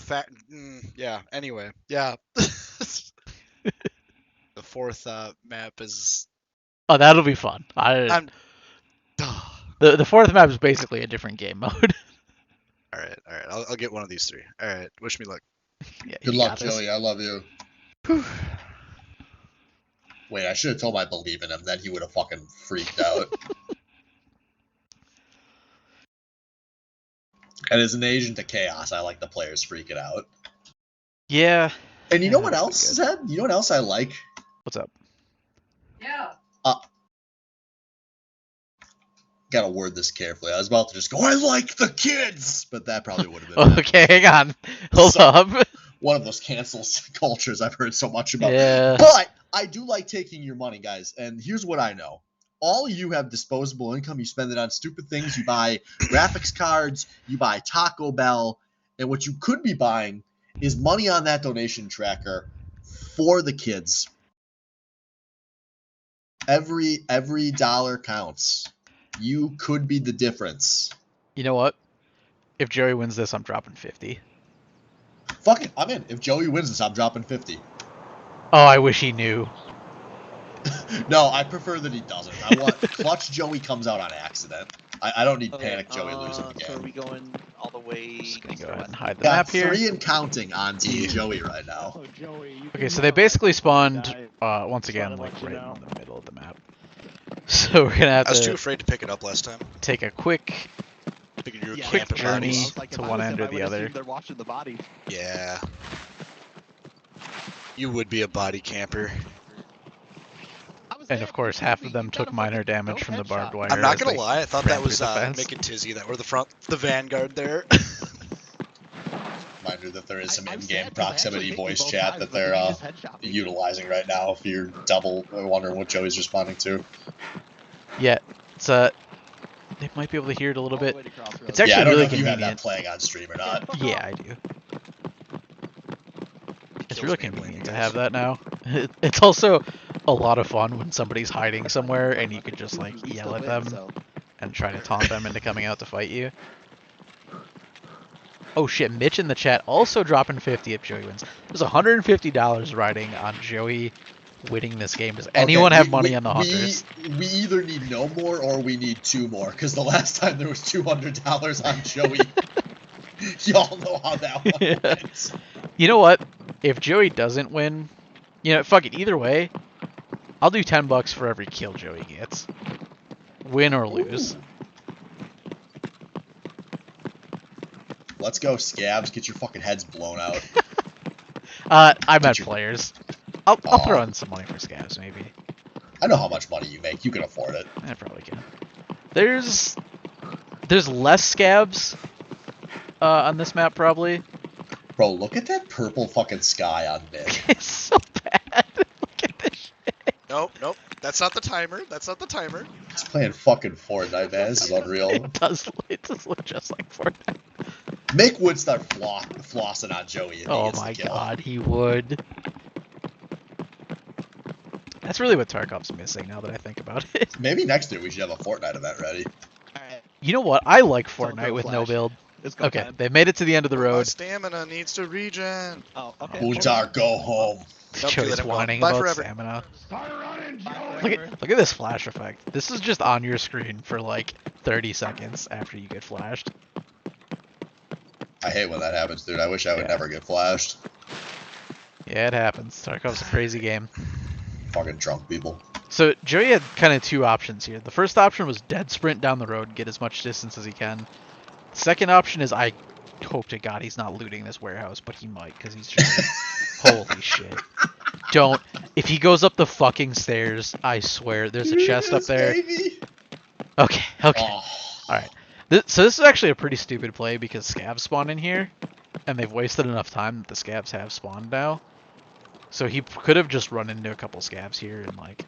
Well, yeah. Anyway, yeah. The fourth map is. Oh, that'll be fun. I'm. The fourth map is basically a different game mode. All right. I'll get one of these 3. All right. Wish me luck. Yeah, Good you luck, got this. Joey. I love you. Wait, I should have told him I believe in him. Then he would have fucking freaked out. And as an agent of chaos, I like the players freaking out. Yeah. And you know Yeah, what that'd be else, good. Zed? You know what else I like? What's up? Gotta word this carefully. I was about to just go, I like the kids! But that probably would have been Okay, hang on. Hold So- up. one of those cancel cultures I've heard so much about. Yeah. But I do like taking your money, guys. And here's what I know. All of you have disposable income. You spend it on stupid things. You buy graphics cards. You buy Taco Bell. And what you could be buying is money on that donation tracker for the kids. Every dollar counts. You could be the difference. You know what? If Joey wins this, I'm dropping 50. Fuck it, I'm in. If Joey wins this, I'm dropping 50. Oh, I wish he knew. No, I prefer that he doesn't. I want Clutch Joey comes out on accident. I don't need Panic Joey losing the So are game. we going all the way? Just gonna east go or ahead west? and hide the Got map here. 3 and counting on Team Joey right now. Oh, Joey. You Okay, can so they know basically I spawned died. once Just again, wanted to like let you right know. in the middle of the map. So we're gonna have I was too to afraid to pick it up last time. take a quick Figured you were Yeah, quick camping journey bodies. I was like, to if I one was end him, or I the would other. assume they're watching the bodies. Yeah. You would be a body camper. I was And there, of course, you half told of me them you got took a minor fucking damage dope from the barbed headshot. wire. I'm not as gonna they lie, I thought ran that was through the fence. Mick and Tizzy that were the vanguard there. Reminder that there is some I'm in-game sad 'cause I actually proximity hit you voice both chat times, that but then they're you just headshot me. utilizing right now if you're double wondering what Joey's responding to. Yeah, it's they might be able to hear it a little All the bit. way to Crossroads. It's Yeah, actually I don't really know if you have that convenient. playing on stream or not. Yeah, I do. It's Kills really me, I blame convenient you to guys. have that now. It's also a lot of fun when somebody's hiding somewhere and you could just like We yell still at win, them so. and try to taunt them into coming out to fight you. Oh shit, Mitch in the chat also dropping 50 if Joey wins. There's $150 riding on Joey winning this game. Does anyone have money on the Hunters? We either need no more or we need 2 more, because the last time there was $200 on Joey. Y'all know how that one Yeah. went. You know what? If Joey doesn't win, you know, fuck it. Either way, I'll do $10 for every kill Joey gets. Win or lose. Let's go, scabs. Get your fucking heads blown out. I meant you- players. I'll throw Aw. in some money for scabs, maybe. I know how much money you make. You can afford it. I probably can. There's less scabs on this map, probably. Bro, look at that purple fucking sky on mid. It's so bad. Look at this shit. Nope. That's not the timer. That's not the timer. It's playing fucking Fortnite, man. This is unreal. It does look just like Fortnite. Make Wood start flossing on Joey if he Oh gets my the kill. god, he would. That's really what Tarkov's missing now that I think about it. Maybe next year we should have a Fortnite event ready. Alright, You know what? I like Don't Fortnite go with no Flash. build. let's go. Okay, Time. they made it to the end of the My road. stamina needs to regen. Oh, okay. Mutar, go home. Nope, too Joey's late, I'm going. whining Bye about forever. stamina. Start running, Bye Joey. Look at this flash effect. This is just on your screen for like 30 seconds after you get flashed. I hate when that happens, dude. I wish I would Yeah. never get flashed. Yeah, it happens. Tarkov's a crazy game. Fucking drunk people. So Joey had kind of 2 options here. The first option was dead sprint down the road, get as much distance as he can. The second option is I hope to God he's not looting this warehouse, but he might because he's Joey. Holy shit. Don't. If he goes up the fucking stairs, I swear there's a chest up Yes, there. baby. Okay. Oh. Alright. So this is actually a pretty stupid play because scabs spawn in here, and they've wasted enough time that the scabs have spawned now. So he could have just run into a couple scabs here and like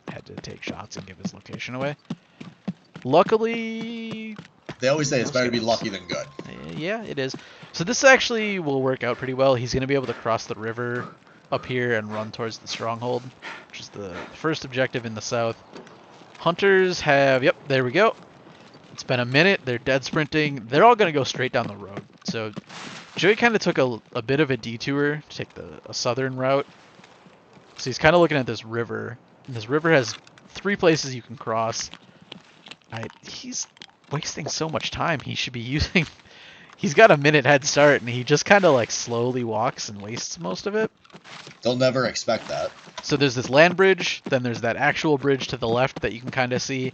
had to take shots and give his location away. Luckily, They always say it's better to be lucky than good. yeah, it is. So this actually will work out pretty well. He's going to be able to cross the river up here and run towards the stronghold, which is the first objective in the south. Hunters have, yep, there we go. It's been a minute. They're dead sprinting. They're all going to go straight down the road. So Joey kind of took a bit of a detour to take a southern route. So he's kind of looking at this river. And this river has 3 places you can cross. He's wasting so much time. He should be using... He's got a minute head start, and he just kind of like slowly walks and wastes most of it. They'll never expect that. So there's this land bridge, then there's that actual bridge to the left that you can kind of see.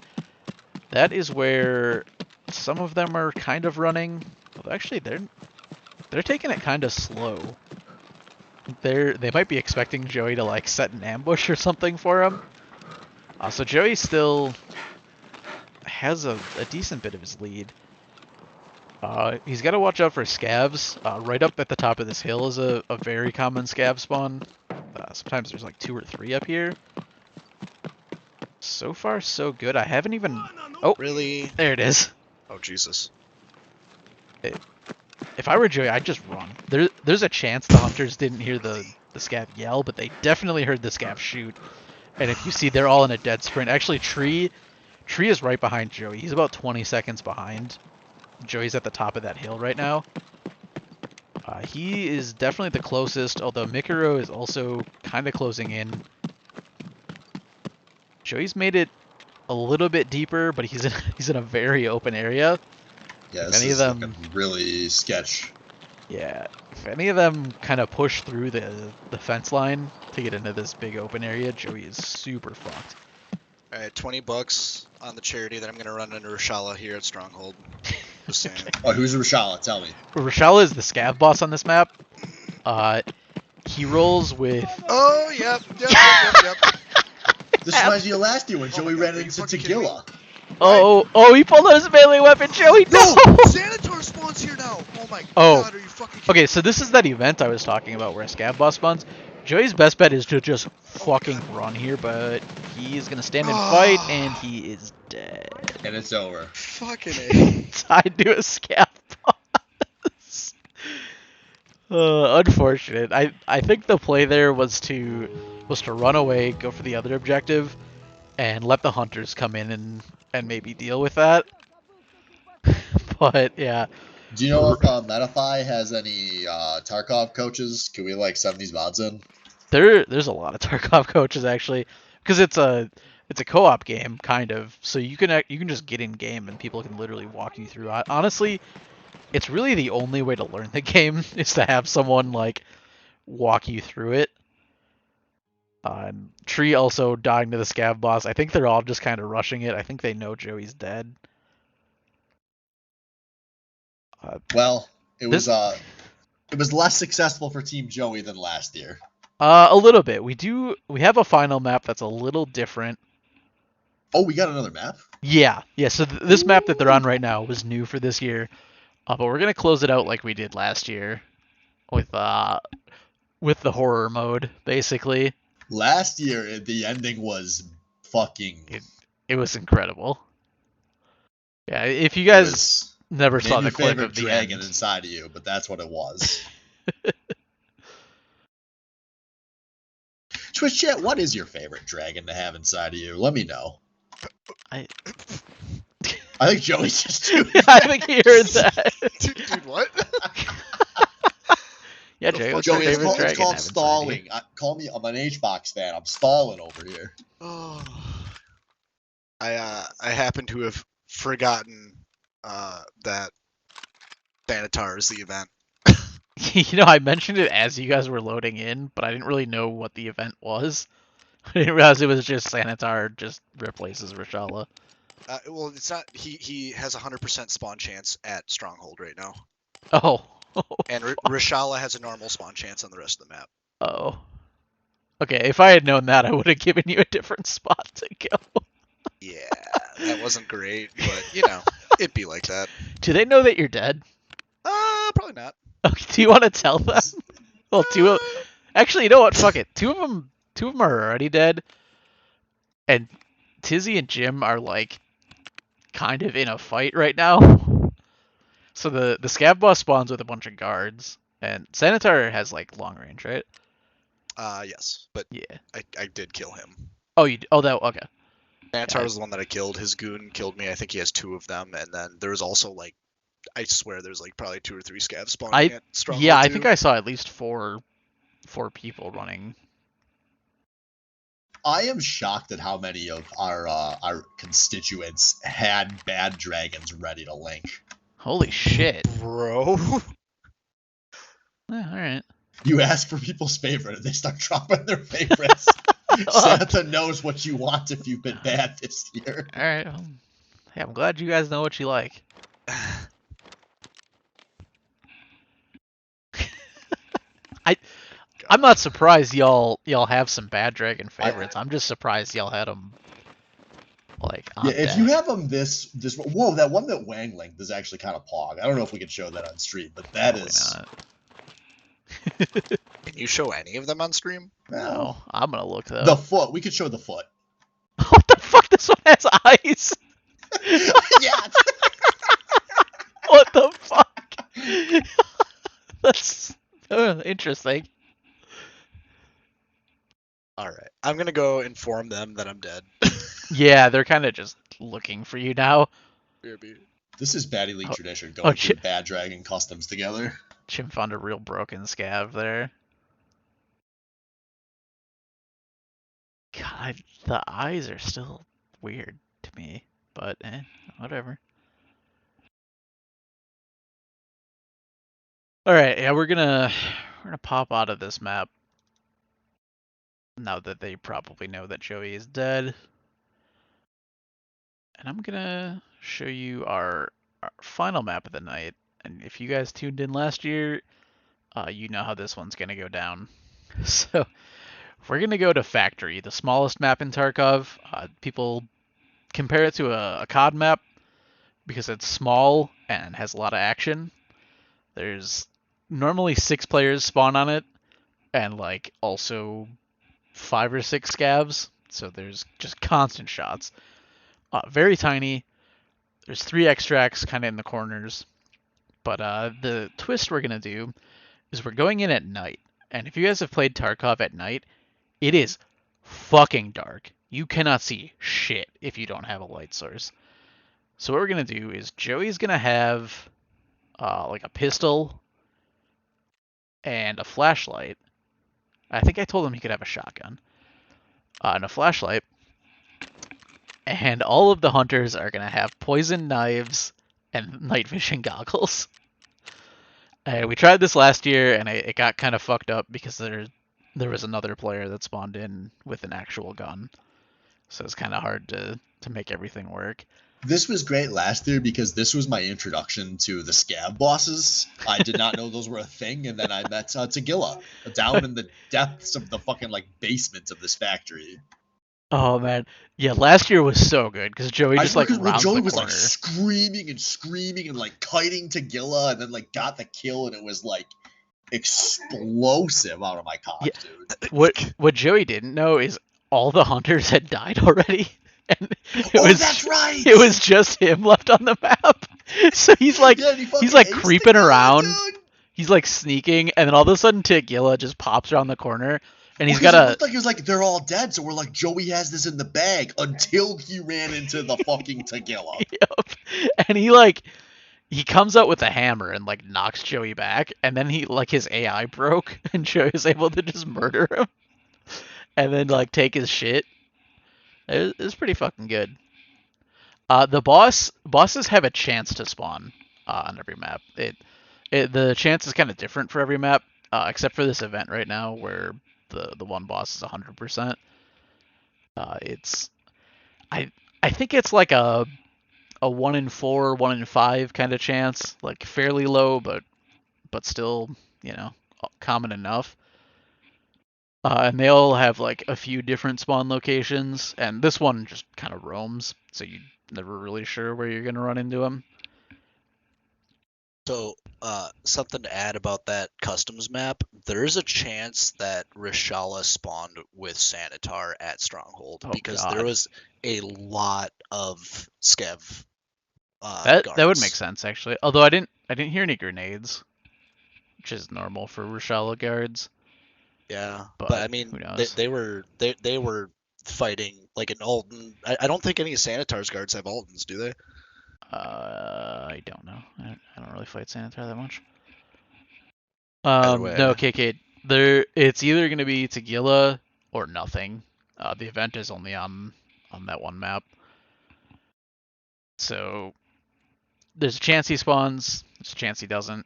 That is where some of them are kind of running. Although actually, they're taking it kind of slow. They might be expecting Joey to like set an ambush or something for him. So Joey still has a decent bit of his lead. He's got to watch out for scavs. Right up at the top of this hill is a very common scav spawn. Sometimes there's like 2 or 3 up here. So far, so good. I haven't even... Oh, Really? there it is. Oh, Jesus. If I were Joey, I'd just run. There's a chance the hunters didn't hear the scav yell, but they definitely heard the scav shoot. And if you see, they're all in a dead sprint. Actually, Tree is right behind Joey. He's about 20 seconds behind. Joey's at the top of that hill right now. He is definitely the closest, although Mikuro is also kind of closing in. Joey's made it a little bit deeper, but he's in a very open area. Yeah, If this any is of them- looking really sketch. Yeah, if any of them kind of push through the fence line to get into this big open area, Joey is super fucked. All right, $20 on the charity that I'm gonna run into Rashala here at Stronghold. Just saying. Oh, who's Rashala? Tell me. Rashala is the scav boss on this map. He rolls with... Oh, yep. This reminds me of last year when Joey my ran God, are you into fucking kidding me? Tegilla. Oh, he pulled out his melee weapon, Joey! No! No! Sanitar spawns here now! Oh my Oh. God, are you fucking kidding Okay, so this is that event I was talking about where a scav boss spawns. Joey's best bet is to just fucking run here, but he is gonna stand and fight, and he is dead. And it's over. Fucking A. Tied to a scav boss. Unfortunate. I think the play there was to run away, go for the other objective, and let the hunters come in and maybe deal with that. But yeah. Do you know if Metafy has any Tarkov coaches? Can we like send these mods in? There's a lot of Tarkov coaches actually, because it's a co-op game kind of, so you can just get in game and people can literally walk you through. Honestly, it's really the only way to learn the game is to have someone like walk you through it. Tree also dying to the scav boss. I think they're all just kind of rushing it. I think they know Joey's dead. Well, it was less successful for Team Joey than last year. A little bit. We have a final map that's a little different. Oh, we got another map? Yeah. So this map that they're on right now was new for this year. But we're gonna close it out like we did last year, with the horror mode, basically. Last year, the ending was fucking... It was incredible. Yeah, if you it guys was never name saw your the clip favorite of the dragon end, inside of you, but that's what it was. Twitch chat, what is your favorite dragon to have inside of you? Let me know. I think Joey's just too... I think you heard that. Dude, what? Yeah, Joey, what's Joey, your it's favorite called, dragon? it's called to have inside stalling. Call me, I'm an HBox fan. I'm stalling over here. Oh. I happen to have forgotten that Thanatar is the event. You? I mentioned it as you guys were loading in, but I didn't really know what the event was. I didn't realize it was just Sanitar just replaces Rashala. Well, it's not. He has 100% spawn chance at Stronghold right now, Oh. and Rashala has a normal spawn chance on the rest of the map. Oh. Okay, if I had known that, I would have given you a different spot to go. Yeah, that wasn't great, but it'd be like that. Do they know that you're dead? Probably not. Okay, do you want to tell them? Well, actually, you know what? Fuck it. Two of them are already dead, and Tizzy and Jim are like kind of in a fight right now. So the scav boss spawns with a bunch of guards, and Sanitar has like long range, right? Yes, but Yeah. I did kill him. Oh, okay. Antar Yeah. was the one that I killed. His goon killed me. I think he has 2 of them, and then there was also like, I swear there's like probably 2 or 3 scavs spawning at Stronghold Yeah, I 2. think I saw at least four people running. I am shocked at how many of our constituents had bad dragons ready to link. Holy shit. Bro. All right. You ask for people's favorite, and they start dropping their favorites. Santa knows what you want if you've been bad this year. All right. Well, yeah, I'm glad you guys know what you like. I'm not surprised y'all have some bad dragon favorites. I'm just surprised y'all had them like on Yeah, if deck. you have them this whoa, that one that Wang linked is actually kind of pog. I don't know if we can show that on stream, but that Probably is not. Can you show any of them on stream? No, I'm gonna look though. The foot. We could show the foot. What the fuck? This one has eyes. Yeah. What the fuck? That's interesting. All right, I'm gonna go inform them that I'm dead. Yeah, they're kind of just looking for you now. This is Baddy League tradition, oh, going through bad dragon customs together. Chim found a real broken scav there. God, the eyes are still weird to me, but whatever. All right, yeah, we're gonna pop out of this map now that they probably know that Joey is dead, and I'm gonna show you our final map of the night. And if you guys tuned in last year, you know how this one's gonna go down. So we're gonna go to Factory, the smallest map in Tarkov. People compare it to a COD map because it's small and has a lot of action. There's normally 6 players spawn on it, and like also 5 or 6 scavs, so there's just constant shots. Very tiny. There's 3 extracts kind of in the corners, but the twist we're gonna do is we're going in at night. And if you guys have played Tarkov at night, it is fucking dark. You cannot see shit if you don't have a light source. So what we're gonna do is Joey's gonna have like a pistol and a flashlight. I think I told him he could have a shotgun and a flashlight. And all of the hunters are gonna have poison knives and night vision goggles. We tried this last year, and it got kind of fucked up because there was another player that spawned in with an actual gun, so it's kind of hard to make everything work. This was great last year because this was my introduction to the scav bosses. I did not know those were a thing, and then I met Tagilla down in the depths of the fucking like basement of this factory. Oh man, yeah, last year was so good because Joey just like rounds Joey the was corner. like screaming and like kiting Tagilla, and then like got the kill, and it was like explosive out of my cock, dude. What Joey didn't know is all the hunters had died already. And that's right. It was just him left on the map. So he's like he's like creeping around. Dude. He's like sneaking, and then all of a sudden Tagilla just pops around the corner, and he's It looked like he was like they're all dead, so we're like Joey has this in the bag until he ran into the fucking Tagilla. Yep. And he comes out with a hammer and like knocks Joey back, and then he like his AI broke, and Joey was able to just murder him, and then like take his shit. It was pretty fucking good. The bosses have a chance to spawn on every map. The chance is kind of different for every map, except for this event right now where the one boss is 100%. I think it's like a 1 in 4, 1 in 5 kind of chance, like fairly low, but still, common enough. And they all have like a few different spawn locations, and this one just kind of roams, so you're never really sure where you're gonna run into them. So, something to add about that customs map, there's a chance that Rishala spawned with Sanitar at Stronghold because God. there was a lot of scav that would guards. make sense actually. Although I didn't hear any grenades, which is normal for Rishala guards. Yeah, But but I mean, who they, knows? they were they were fighting like an Alton. I don't think any Sanitar's guards have Altons, do they? I don't know. I don't really fight Sanitar that much. Either way. No, KK. It's either gonna be Tagilla or nothing. The event is only on that one map, so there's a chance he spawns. There's a chance he doesn't.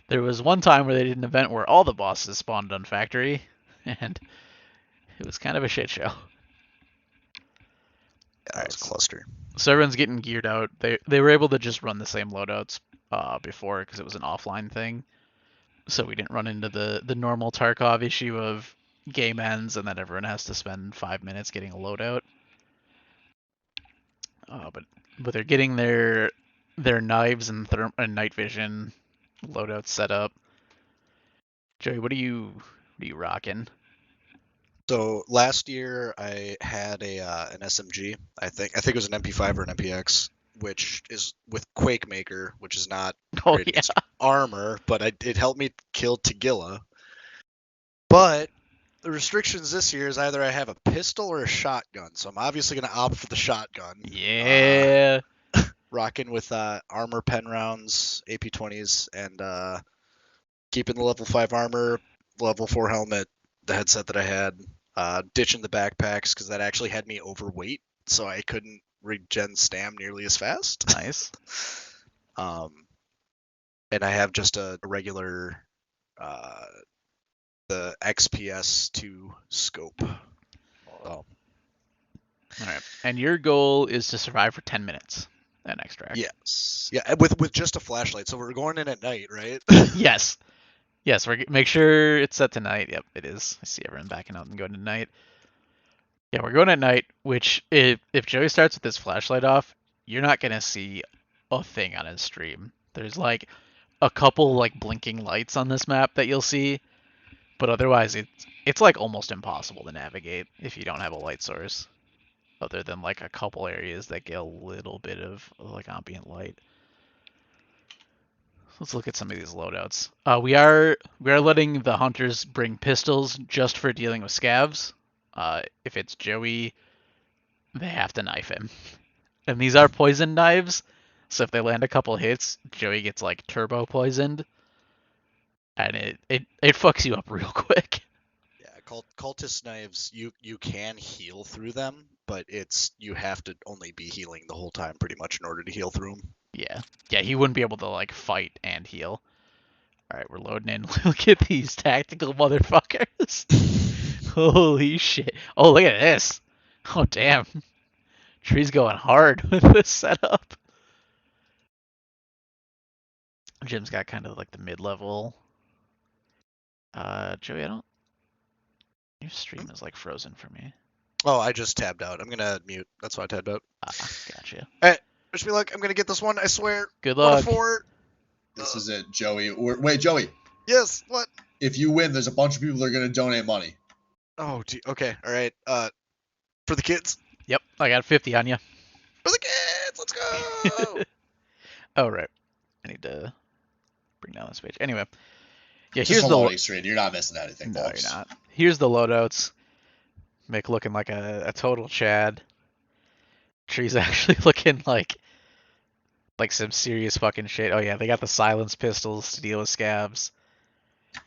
There was one time where they did an event where all the bosses spawned on factory, and it was kind of a shit show. Yeah, All that was right, a cluster. so everyone's getting geared out. They were able to just run the same loadouts before because it was an offline thing, so we didn't run into the normal Tarkov issue of game ends and then everyone has to spend 5 minutes getting a loadout. But they're getting their knives and night vision loadouts set up. Joey, what are you rocking? So last year I had an SMG. I think it was an MP5 or an MPX, which is with Quake Maker, which is not Oh great yeah, against armor, but it helped me kill Tagilla. But the restrictions this year is either I have a pistol or a shotgun, so I'm obviously going to opt for the shotgun. yeah. Rocking with armor pen rounds, AP20s, and keeping the level 5 armor, level 4 helmet, the headset that I had, ditching the backpacks because that actually had me overweight, so I couldn't regen stam nearly as fast. Nice. And I have just a regular, the XPS2 scope. So, All right, and your goal is to survive for 10 minutes at extract. yes, yeah, with just a flashlight. So we're going in at night, right? Yes. Yes, make sure it's set tonight. Yep, it is. I see everyone backing out and going to night. Yeah, we're going at night, which if Joey starts with his flashlight off, you're not gonna see a thing on his stream. There's like a couple like blinking lights on this map that you'll see, but otherwise it's like almost impossible to navigate if you don't have a light source, other than like a couple areas that get a little bit of like ambient light. Let's look at some of these loadouts. We are letting the hunters bring pistols just for dealing with scavs. If it's Joey, they have to knife him. And these are poison knives, so if they land a couple hits, Joey gets like turbo poisoned, and it fucks you up real quick. Yeah, cultist knives, you can heal through them, but you have to only be healing the whole time pretty much in order to heal through them. Yeah, he wouldn't be able to like fight and heal. All right, we're loading in. Look at these tactical motherfuckers. Holy shit! Oh, look at this. Oh damn. Tree's going hard with this setup. Jim's got kind of like the mid-level. Joey, I don't. Your stream is like frozen for me. Oh, I just tabbed out. I'm gonna mute. That's why I tabbed out. Gotcha. Hey, wish me luck. I'm gonna get this one. I swear. Good 1 luck. of 4. This is it, Joey. Wait, Joey. Yes. What? If you win, there's a bunch of people that are gonna donate money. Oh, gee. Okay. All right. For the kids. Yep, I got 50 on you. For the kids. Let's go. Oh right, I need to bring down this page. Anyway, yeah, It's here's just a the loading screen. You're not missing anything, no, folks. you're not. Here's the loadouts. Mick looking like a total Chad. Tree's actually looking like some serious fucking shit. Oh yeah, they got the silence pistols to deal with scabs.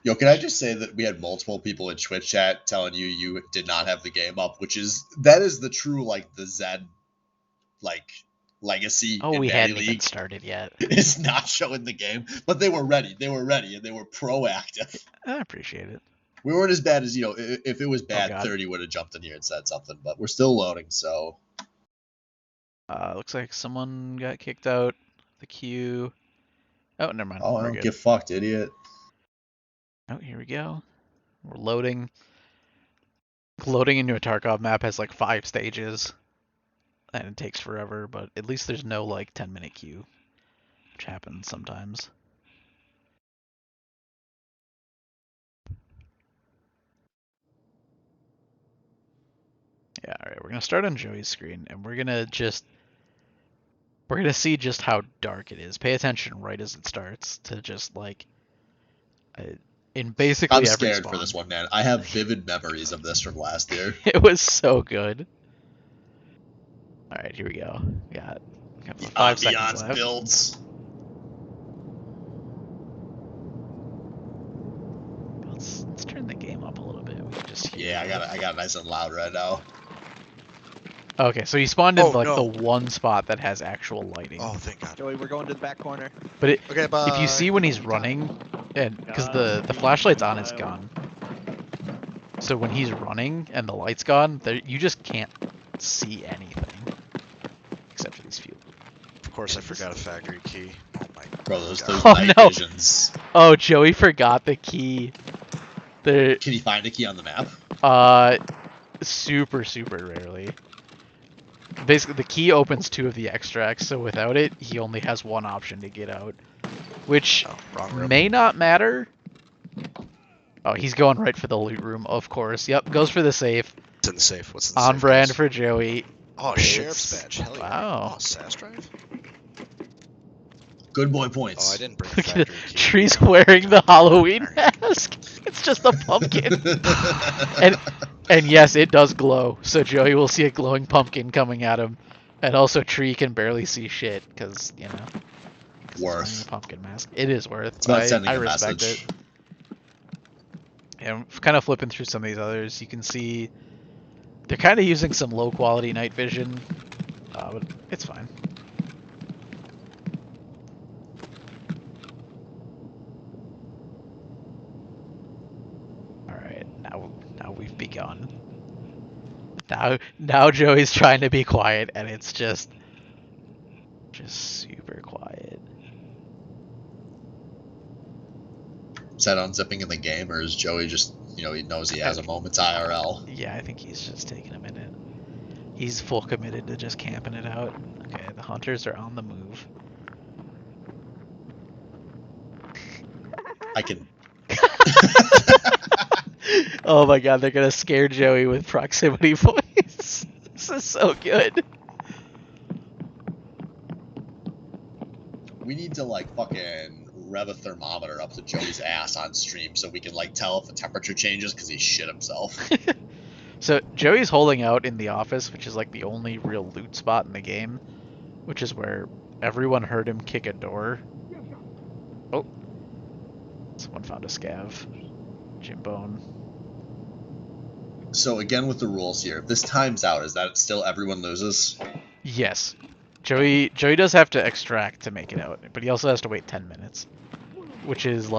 Yo, can I just say that we had multiple people in Twitch chat telling you did not have the game up, that is the true like the Zed like legacy Oh, in we Baddy hadn't League. even started yet. It's not showing the game, but they were ready. They were ready and they were proactive. I appreciate it. We weren't as bad as if it was bad, God. 30 would have jumped in here and said something, but we're still loading, so Looks like someone got kicked out the queue. Oh, never mind. oh, We're good. get fucked, idiot. Oh, here we go. We're loading. Loading into a Tarkov map has like 5 stages, and it takes forever, but at least there's no like 10-minute queue, which happens sometimes. Yeah, alright, we're gonna start on Joey's screen, and we're gonna see just how dark it is. Pay attention right as it starts to just like in basically I'm every scared spawn. for this one, man. I have vivid memories of this from last year. It was so good. All right, here we go. We got 5 seconds Ambiance left. builds. Let's turn the game up a little bit. We can just hear. Yeah, I got it nice and loud right now. Okay, so you spawned in Oh, like no. the one spot that has actual lighting. Oh, thank God. Joey, we're going to the back corner. But Okay, bye. if you see when he's running, and because the flashlight's on, it's gone. So when he's running and the light's gone, you just can't see anything except for these few. Of course, I forgot a factory key. Oh my Bro, those Oh, night no. visions. Oh, Joey forgot the key. The Can you find a key on the map? super rarely. Basically, the key opens 2 of the extracts, so without it, he only has 1 option to get out, which Oh, wrong room. may not matter. Oh, he's going right for the loot room, of course. Yep, goes for the safe. It's in the safe. What's in the On safe? brand guys? for Joey. Oh, sheriff's It's- badge. Hell yeah. wow. Oh, SAS drive? Good boy Oh, points. I didn't bring the Look at factory key. Tree's wearing the Halloween Alright. mask. It's just a pumpkin. And yes, it does glow. So Joey will see a glowing pumpkin coming at him. And also Tree can barely see shit because, 'cause he's wearing Worth. a pumpkin mask. It is worth. It's about sending I a respect message. it. And I'm kind of flipping through some of these others. You can see they're kind of using some low quality night vision, but it's fine. All right, now we've begun. Now Joey's trying to be quiet, and it's just super quiet. Is that unzipping in the game, or is Joey just, he knows he has a moment's IRL? Yeah, I think he's just taking a minute. He's full committed to just camping it out. Okay, the hunters are on the move. I can. Oh my god, they're gonna scare Joey with proximity voice. This is so good. We need to fucking rev a thermometer up to Joey's ass on stream so we can tell if the temperature changes because he shit himself. So Joey's holding out in the office, which is the only real loot spot in the game, which is where everyone heard him kick a door. Oh, someone found a scav. Jimbone. So again with the rules here, if this times out, is that still everyone loses? Yes. Joey does have to extract to make it out, but he also has to wait 10 minutes, which is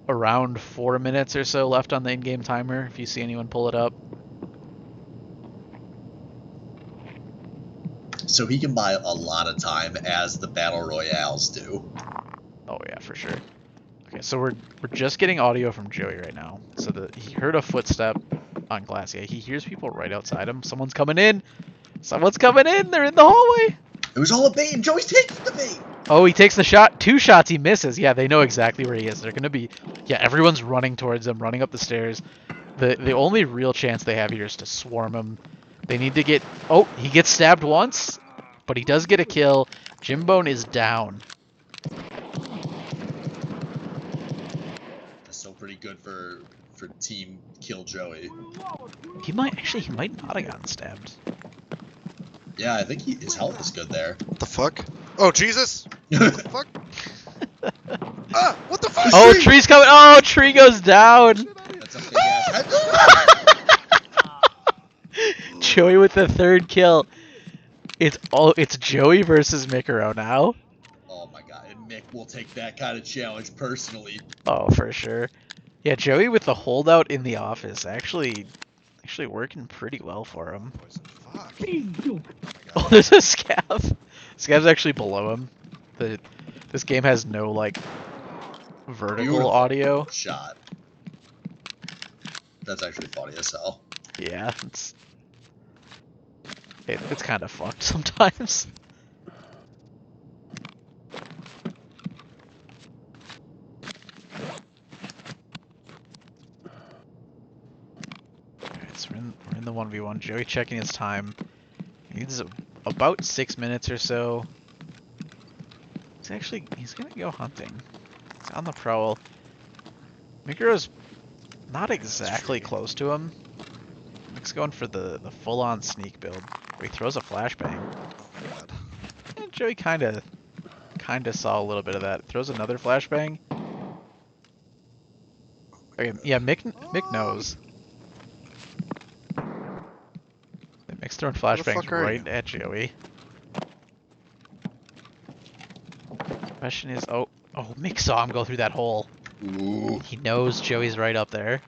around 4 minutes or so left on the in-game timer if you see anyone pull it up. So he can buy a lot of time as the battle royales do. Oh yeah, for sure. Okay, so we're just getting audio from Joey right now. So he heard a footstep on glass. Yeah, he hears people right outside him. Someone's coming in. Someone's coming in. They're in the hallway. It was all a bait, and Joey's taking the bait. Oh, he takes the shot. 2 shots, he misses. Yeah, they know exactly where he is. They're gonna be. Yeah, everyone's running towards him, running up the stairs. The only real chance they have here is to swarm him. They need to get. Oh, he gets stabbed once, but he does get a kill. Jimbone is down. That's still pretty good for team kill Joey. He might not have gotten stabbed. Yeah, I think his health is good there. What the fuck? Oh, Jesus! What the fuck? Ah! What the fuck? Oh, Tree's coming. Oh, Tree goes down. That's a big ass head. Joey with the 3rd kill. It's Joey versus Mikaro now. Oh my god, and Mick will take that kind of challenge personally. Oh, for sure. Yeah, Joey with the holdout in the office actually working pretty well for him. Fuck. Oh, there's a scav. Scav's actually below him. This game has no vertical Beautiful audio. shot. That's actually funny as hell. Yeah, it's kind of fucked sometimes. Alright, so we're in the 1v1. Joey checking his time. He needs about 6 minutes or so. He's gonna go hunting. He's on the prowl. Mikuro's not exactly tree. close to him. Mick's going for the full-on sneak build, where he throws a flashbang. Oh my god. And Joey kind of saw a little bit of that. Throws another flashbang. Okay, yeah, Mick knows. Mick's throwing Where the flashbangs fuck are right you? at Joey. Question is, oh, Mick saw him go through that hole. Ooh. He knows Joey's right up there.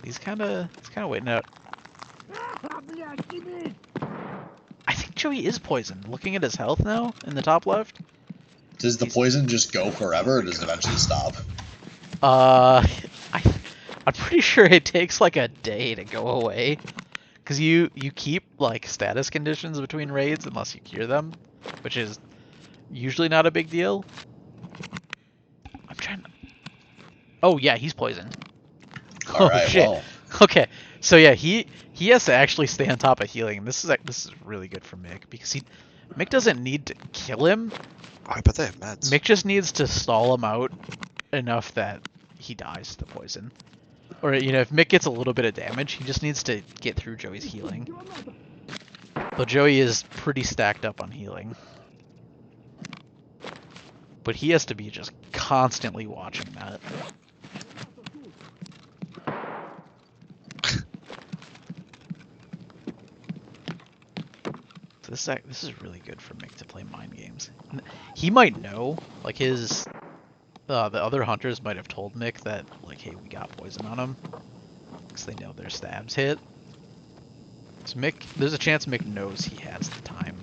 He's kind of waiting out. I think Joey is poisoned. Looking at his health now in the top left. Does the poison just go forever, or does it eventually stop? I'm pretty sure it takes like a day to go away. Because you keep like status conditions between raids unless you cure them, which is usually not a big deal. I'm trying to... Oh yeah, he's poisoned. All right, shit. well, Okay, so yeah, he has to actually stay on top of healing. This is really good for Mick because Mick doesn't need to kill him. Oh, I bet they have meds. Mick just needs to stall him out enough that he dies to the poison. Or, you know, if Mick gets a little bit of damage, he just needs to get through Joey's healing. But Joey is pretty stacked up on healing. But he has to be just constantly watching that. So this is really good for Mick to play mind games. He might know, like the other hunters might have told Mick that, like, hey, we got poison on him. Because they know their stabs hit. So Mick, there's a chance Mick knows he has the time.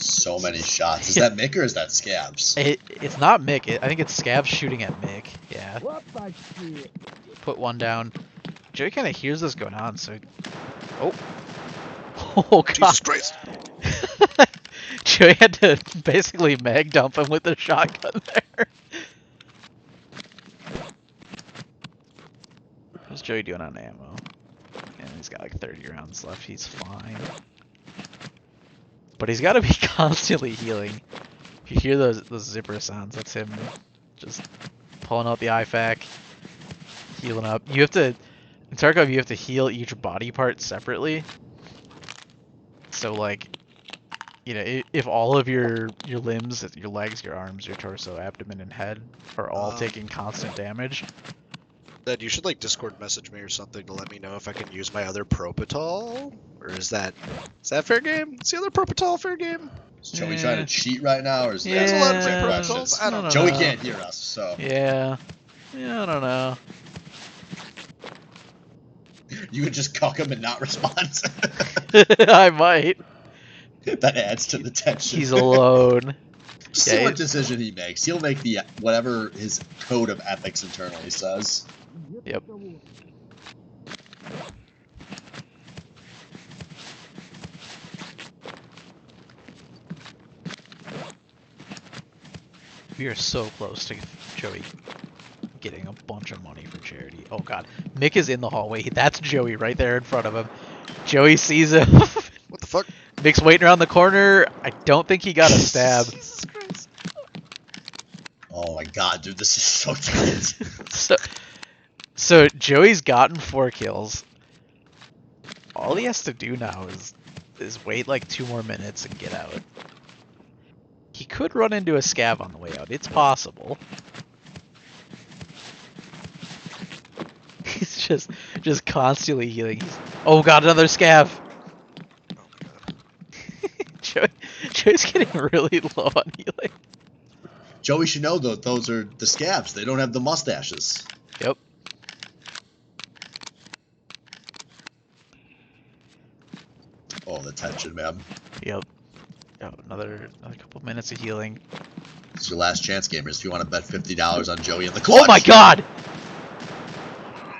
so many shots. Is that Mick or is that Scabs? It's not Mick. I think it's Scabs shooting at Mick. Yeah. Put one down. Joey kind of hears this going on, so... Oh. Oh, God. Jesus Christ! Joey had to basically mag dump him with the shotgun there. How's Joey doing on ammo? And he's got like 30 rounds left. He's fine. But he's got to be constantly healing. If you hear those zipper sounds, that's him just pulling out the IFAK, healing up. You have to... In Tarkov, you have to heal each body part separately. So, like, you know, if all of your limbs, your legs, your arms, your torso, abdomen, and head are all taking constant damage... Then you should like Discord message me or something to let me know if I can use my other Propital, or is that fair game? Is the other Propital fair game? Is Joey trying to cheat right now, or is Yeah, there's a lot of I questions? don't know. Joey can't hear us, so Yeah, I don't know. you could just cuck him and not respond. I might. That adds to the tension. He's alone. See Yeah, what decision he makes. He'll make the whatever his code of ethics internally says. Yep. We are so close to Joey getting a bunch of money for charity. Oh god. Mick is in the hallway. That's Joey right there in front of him. Joey sees him. What the fuck? Mick's waiting around the corner. I don't think he got a stab. Jesus Christ. Oh my god, dude, this is so tense. So Joey's gotten 4 kills. All he has to do now is wait like 2 more minutes and get out. He could run into a scav on the way out. It's possible. He's just constantly healing. Oh god, another scav. Oh my god. Joey's getting really low on healing. Joey should know though, those are the Scabs. They don't have the mustaches. Yep. Oh, the tension, man. Yep. Oh, another couple minutes of healing. It's your last chance, gamers. If you want to bet $50 on Joey in the clutch. Oh my god!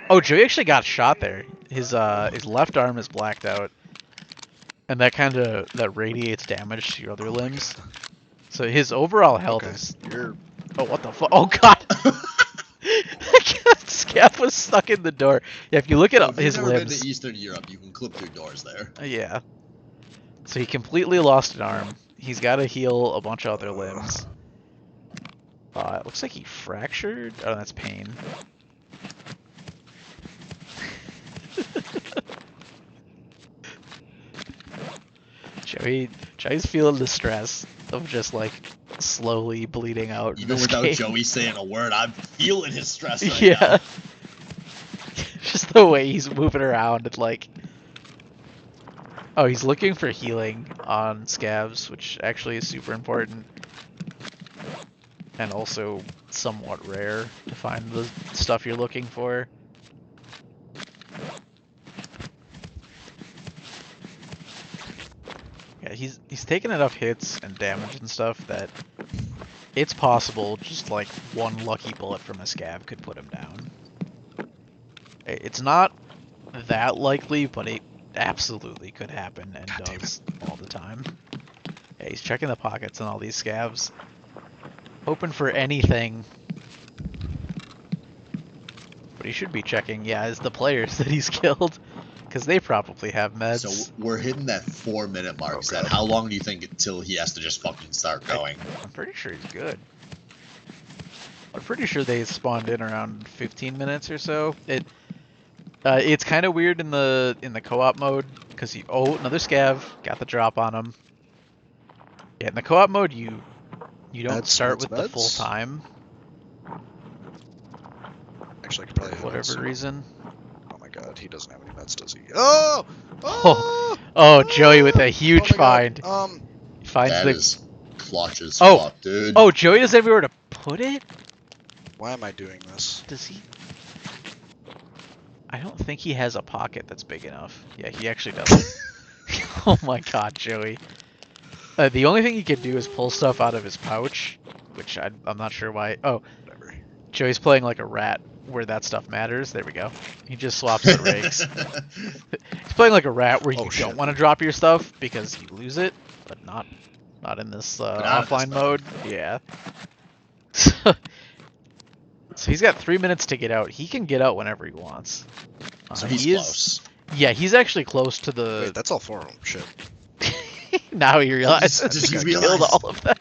Oh, Joey actually got shot there. His left arm is blacked out, and that radiates damage to your other limbs. So his overall health is. You're... Oh, what the fuck? Oh god! Scav was stuck in the door. Yeah, if you look at If his you've never been limbs. to Eastern Europe, you can clip through doors there. Yeah. So he completely lost an arm. He's got to heal a bunch of other limbs. It looks like he fractured. Oh, that's pain. Joey's feeling the stress of just like slowly bleeding out. in Even this without game. Joey saying a word, I'm feeling his stress right Yeah. now. Just the way he's moving around and like. Oh, he's looking for healing on scabs, which actually is super important. And also somewhat rare to find the stuff you're looking for. Yeah, he's taken enough hits and damage and stuff that it's possible just like one lucky bullet from a scab could put him down. It's not that likely, but it absolutely could happen and does all the time. Yeah, he's checking the pockets on all these scabs, hoping for anything. But he should be checking, yeah, is the players that he's killed, because they probably have meds. So we're hitting that 4-minute mark. Oh, Zed, God. how long do you think until he has to just fucking start going? I'm pretty sure he's good. I'm pretty sure they spawned in around 15 minutes or so. It's kind of weird in the co-op mode because another scav got the drop on him. Yeah, in the co-op mode you don't start with the full time. Actually, I could probably For whatever reason. Oh my god, he doesn't have any meds, does he? Oh! Oh, Joey with a huge Oh my find. God. Finds That the is clutch as Oh. fuck, dude. Oh, Joey doesn't have anywhere to put it? Why am I doing this? Does he? I don't think he has a pocket that's big enough. Yeah, he actually doesn't. Oh my god, Joey. The only thing he can do is pull stuff out of his pouch, which I'm not sure why. Oh, Whatever. Joey's playing like a rat where that stuff matters. There we go. He just swaps the rigs. He's playing like a rat where you Oh, shit. don't want to drop your stuff because you lose it, but not in this not in offline this mode. mode. Yeah. So he's got 3 minutes to get out. He can get out whenever he wants. So he's he close. Yeah, he's actually close to the. Wait, that's all 4 of them. Shit. Now you realize Did you I realize? killed all of them.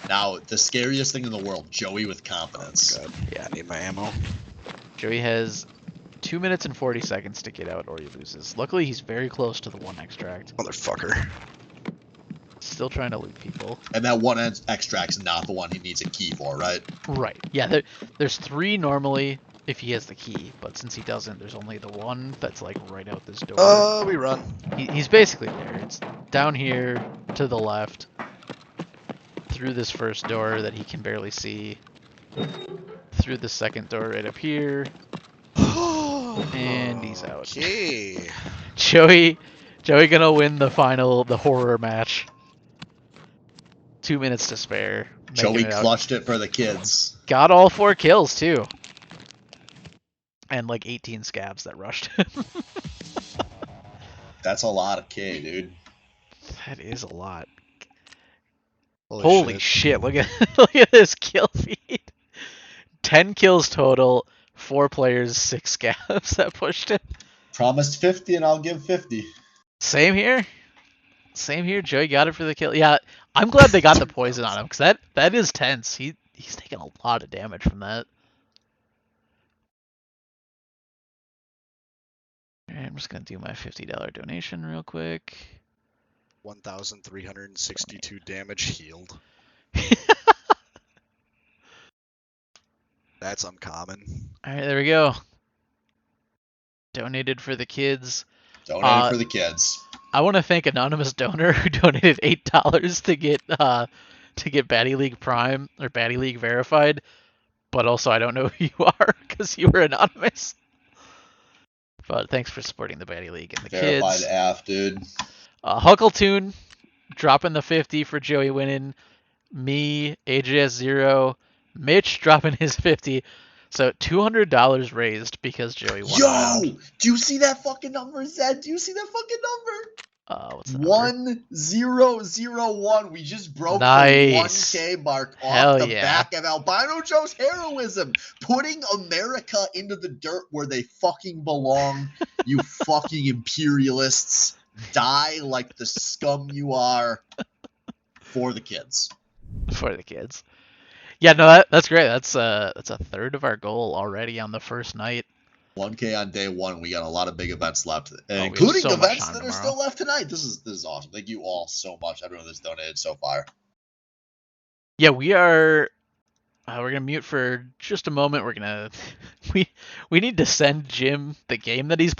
Now, the scariest thing in the world, Joey with confidence. God. Yeah. I need my ammo. Joey has 2 minutes and 40 seconds to get out or he loses. Luckily, he's very close to the 1 extract. Motherfucker. Still trying to loot people. And that one extract's not the one he needs a key for, right? Right. Yeah, there's 3 normally if he has the key, but since he doesn't, there's only the 1 that's like right out this door. We run. He's basically there. It's down here to the left, through this first door that he can barely see, through the second door right up here, and he's out. Okay. Joey gonna win the horror match. 2 minutes to spare. Joey making it out. clutched it for the kids. Got all 4 kills too. And like 18 scabs that rushed him. That's a lot of K, dude. That is a lot. Holy Holy shit, look at this kill feed. 10 kills total, 4 players, 6 scabs that pushed him. Promised 50 and I'll give 50. Same here. Joey got it for the kill. Yeah, I'm glad they got the poison on him, because that is tense. He's taking a lot of damage from that. Alright, I'm just going to do my $50 donation real quick. 1,362 damage healed. That's uncommon. Alright, there we go. Donated for the kids. Donated for the kids. I want to thank anonymous donor who donated $8 to get Baddy League Prime or Baddy League verified, but also I don't know who you are because you were anonymous. But thanks for supporting the Baddy League and the Verified kids. AF, dude. Huckletune dropping the 50 for Joey winning. Me, AJS0, Mitch dropping his 50. So $200 raised because Joey won. Yo! Do you see that fucking number, Zed? Do you see that fucking number? What's the number? 1001. We just broke Nice. the 1K mark Hell off the yeah. back of Albino Joe's heroism. Putting America into the dirt where they fucking belong. You fucking imperialists. Die like the scum you are. for the kids. For the kids. Yeah, no, that's great. That's a third of our goal already on the first night. 1K on day one. We got a lot of big events left, have including so much events time that are tomorrow. still left tonight. This is awesome. Thank you all so much, everyone that's donated so far. Yeah, we are. We're gonna mute for just a moment. We're gonna we need to send Jim the game that he's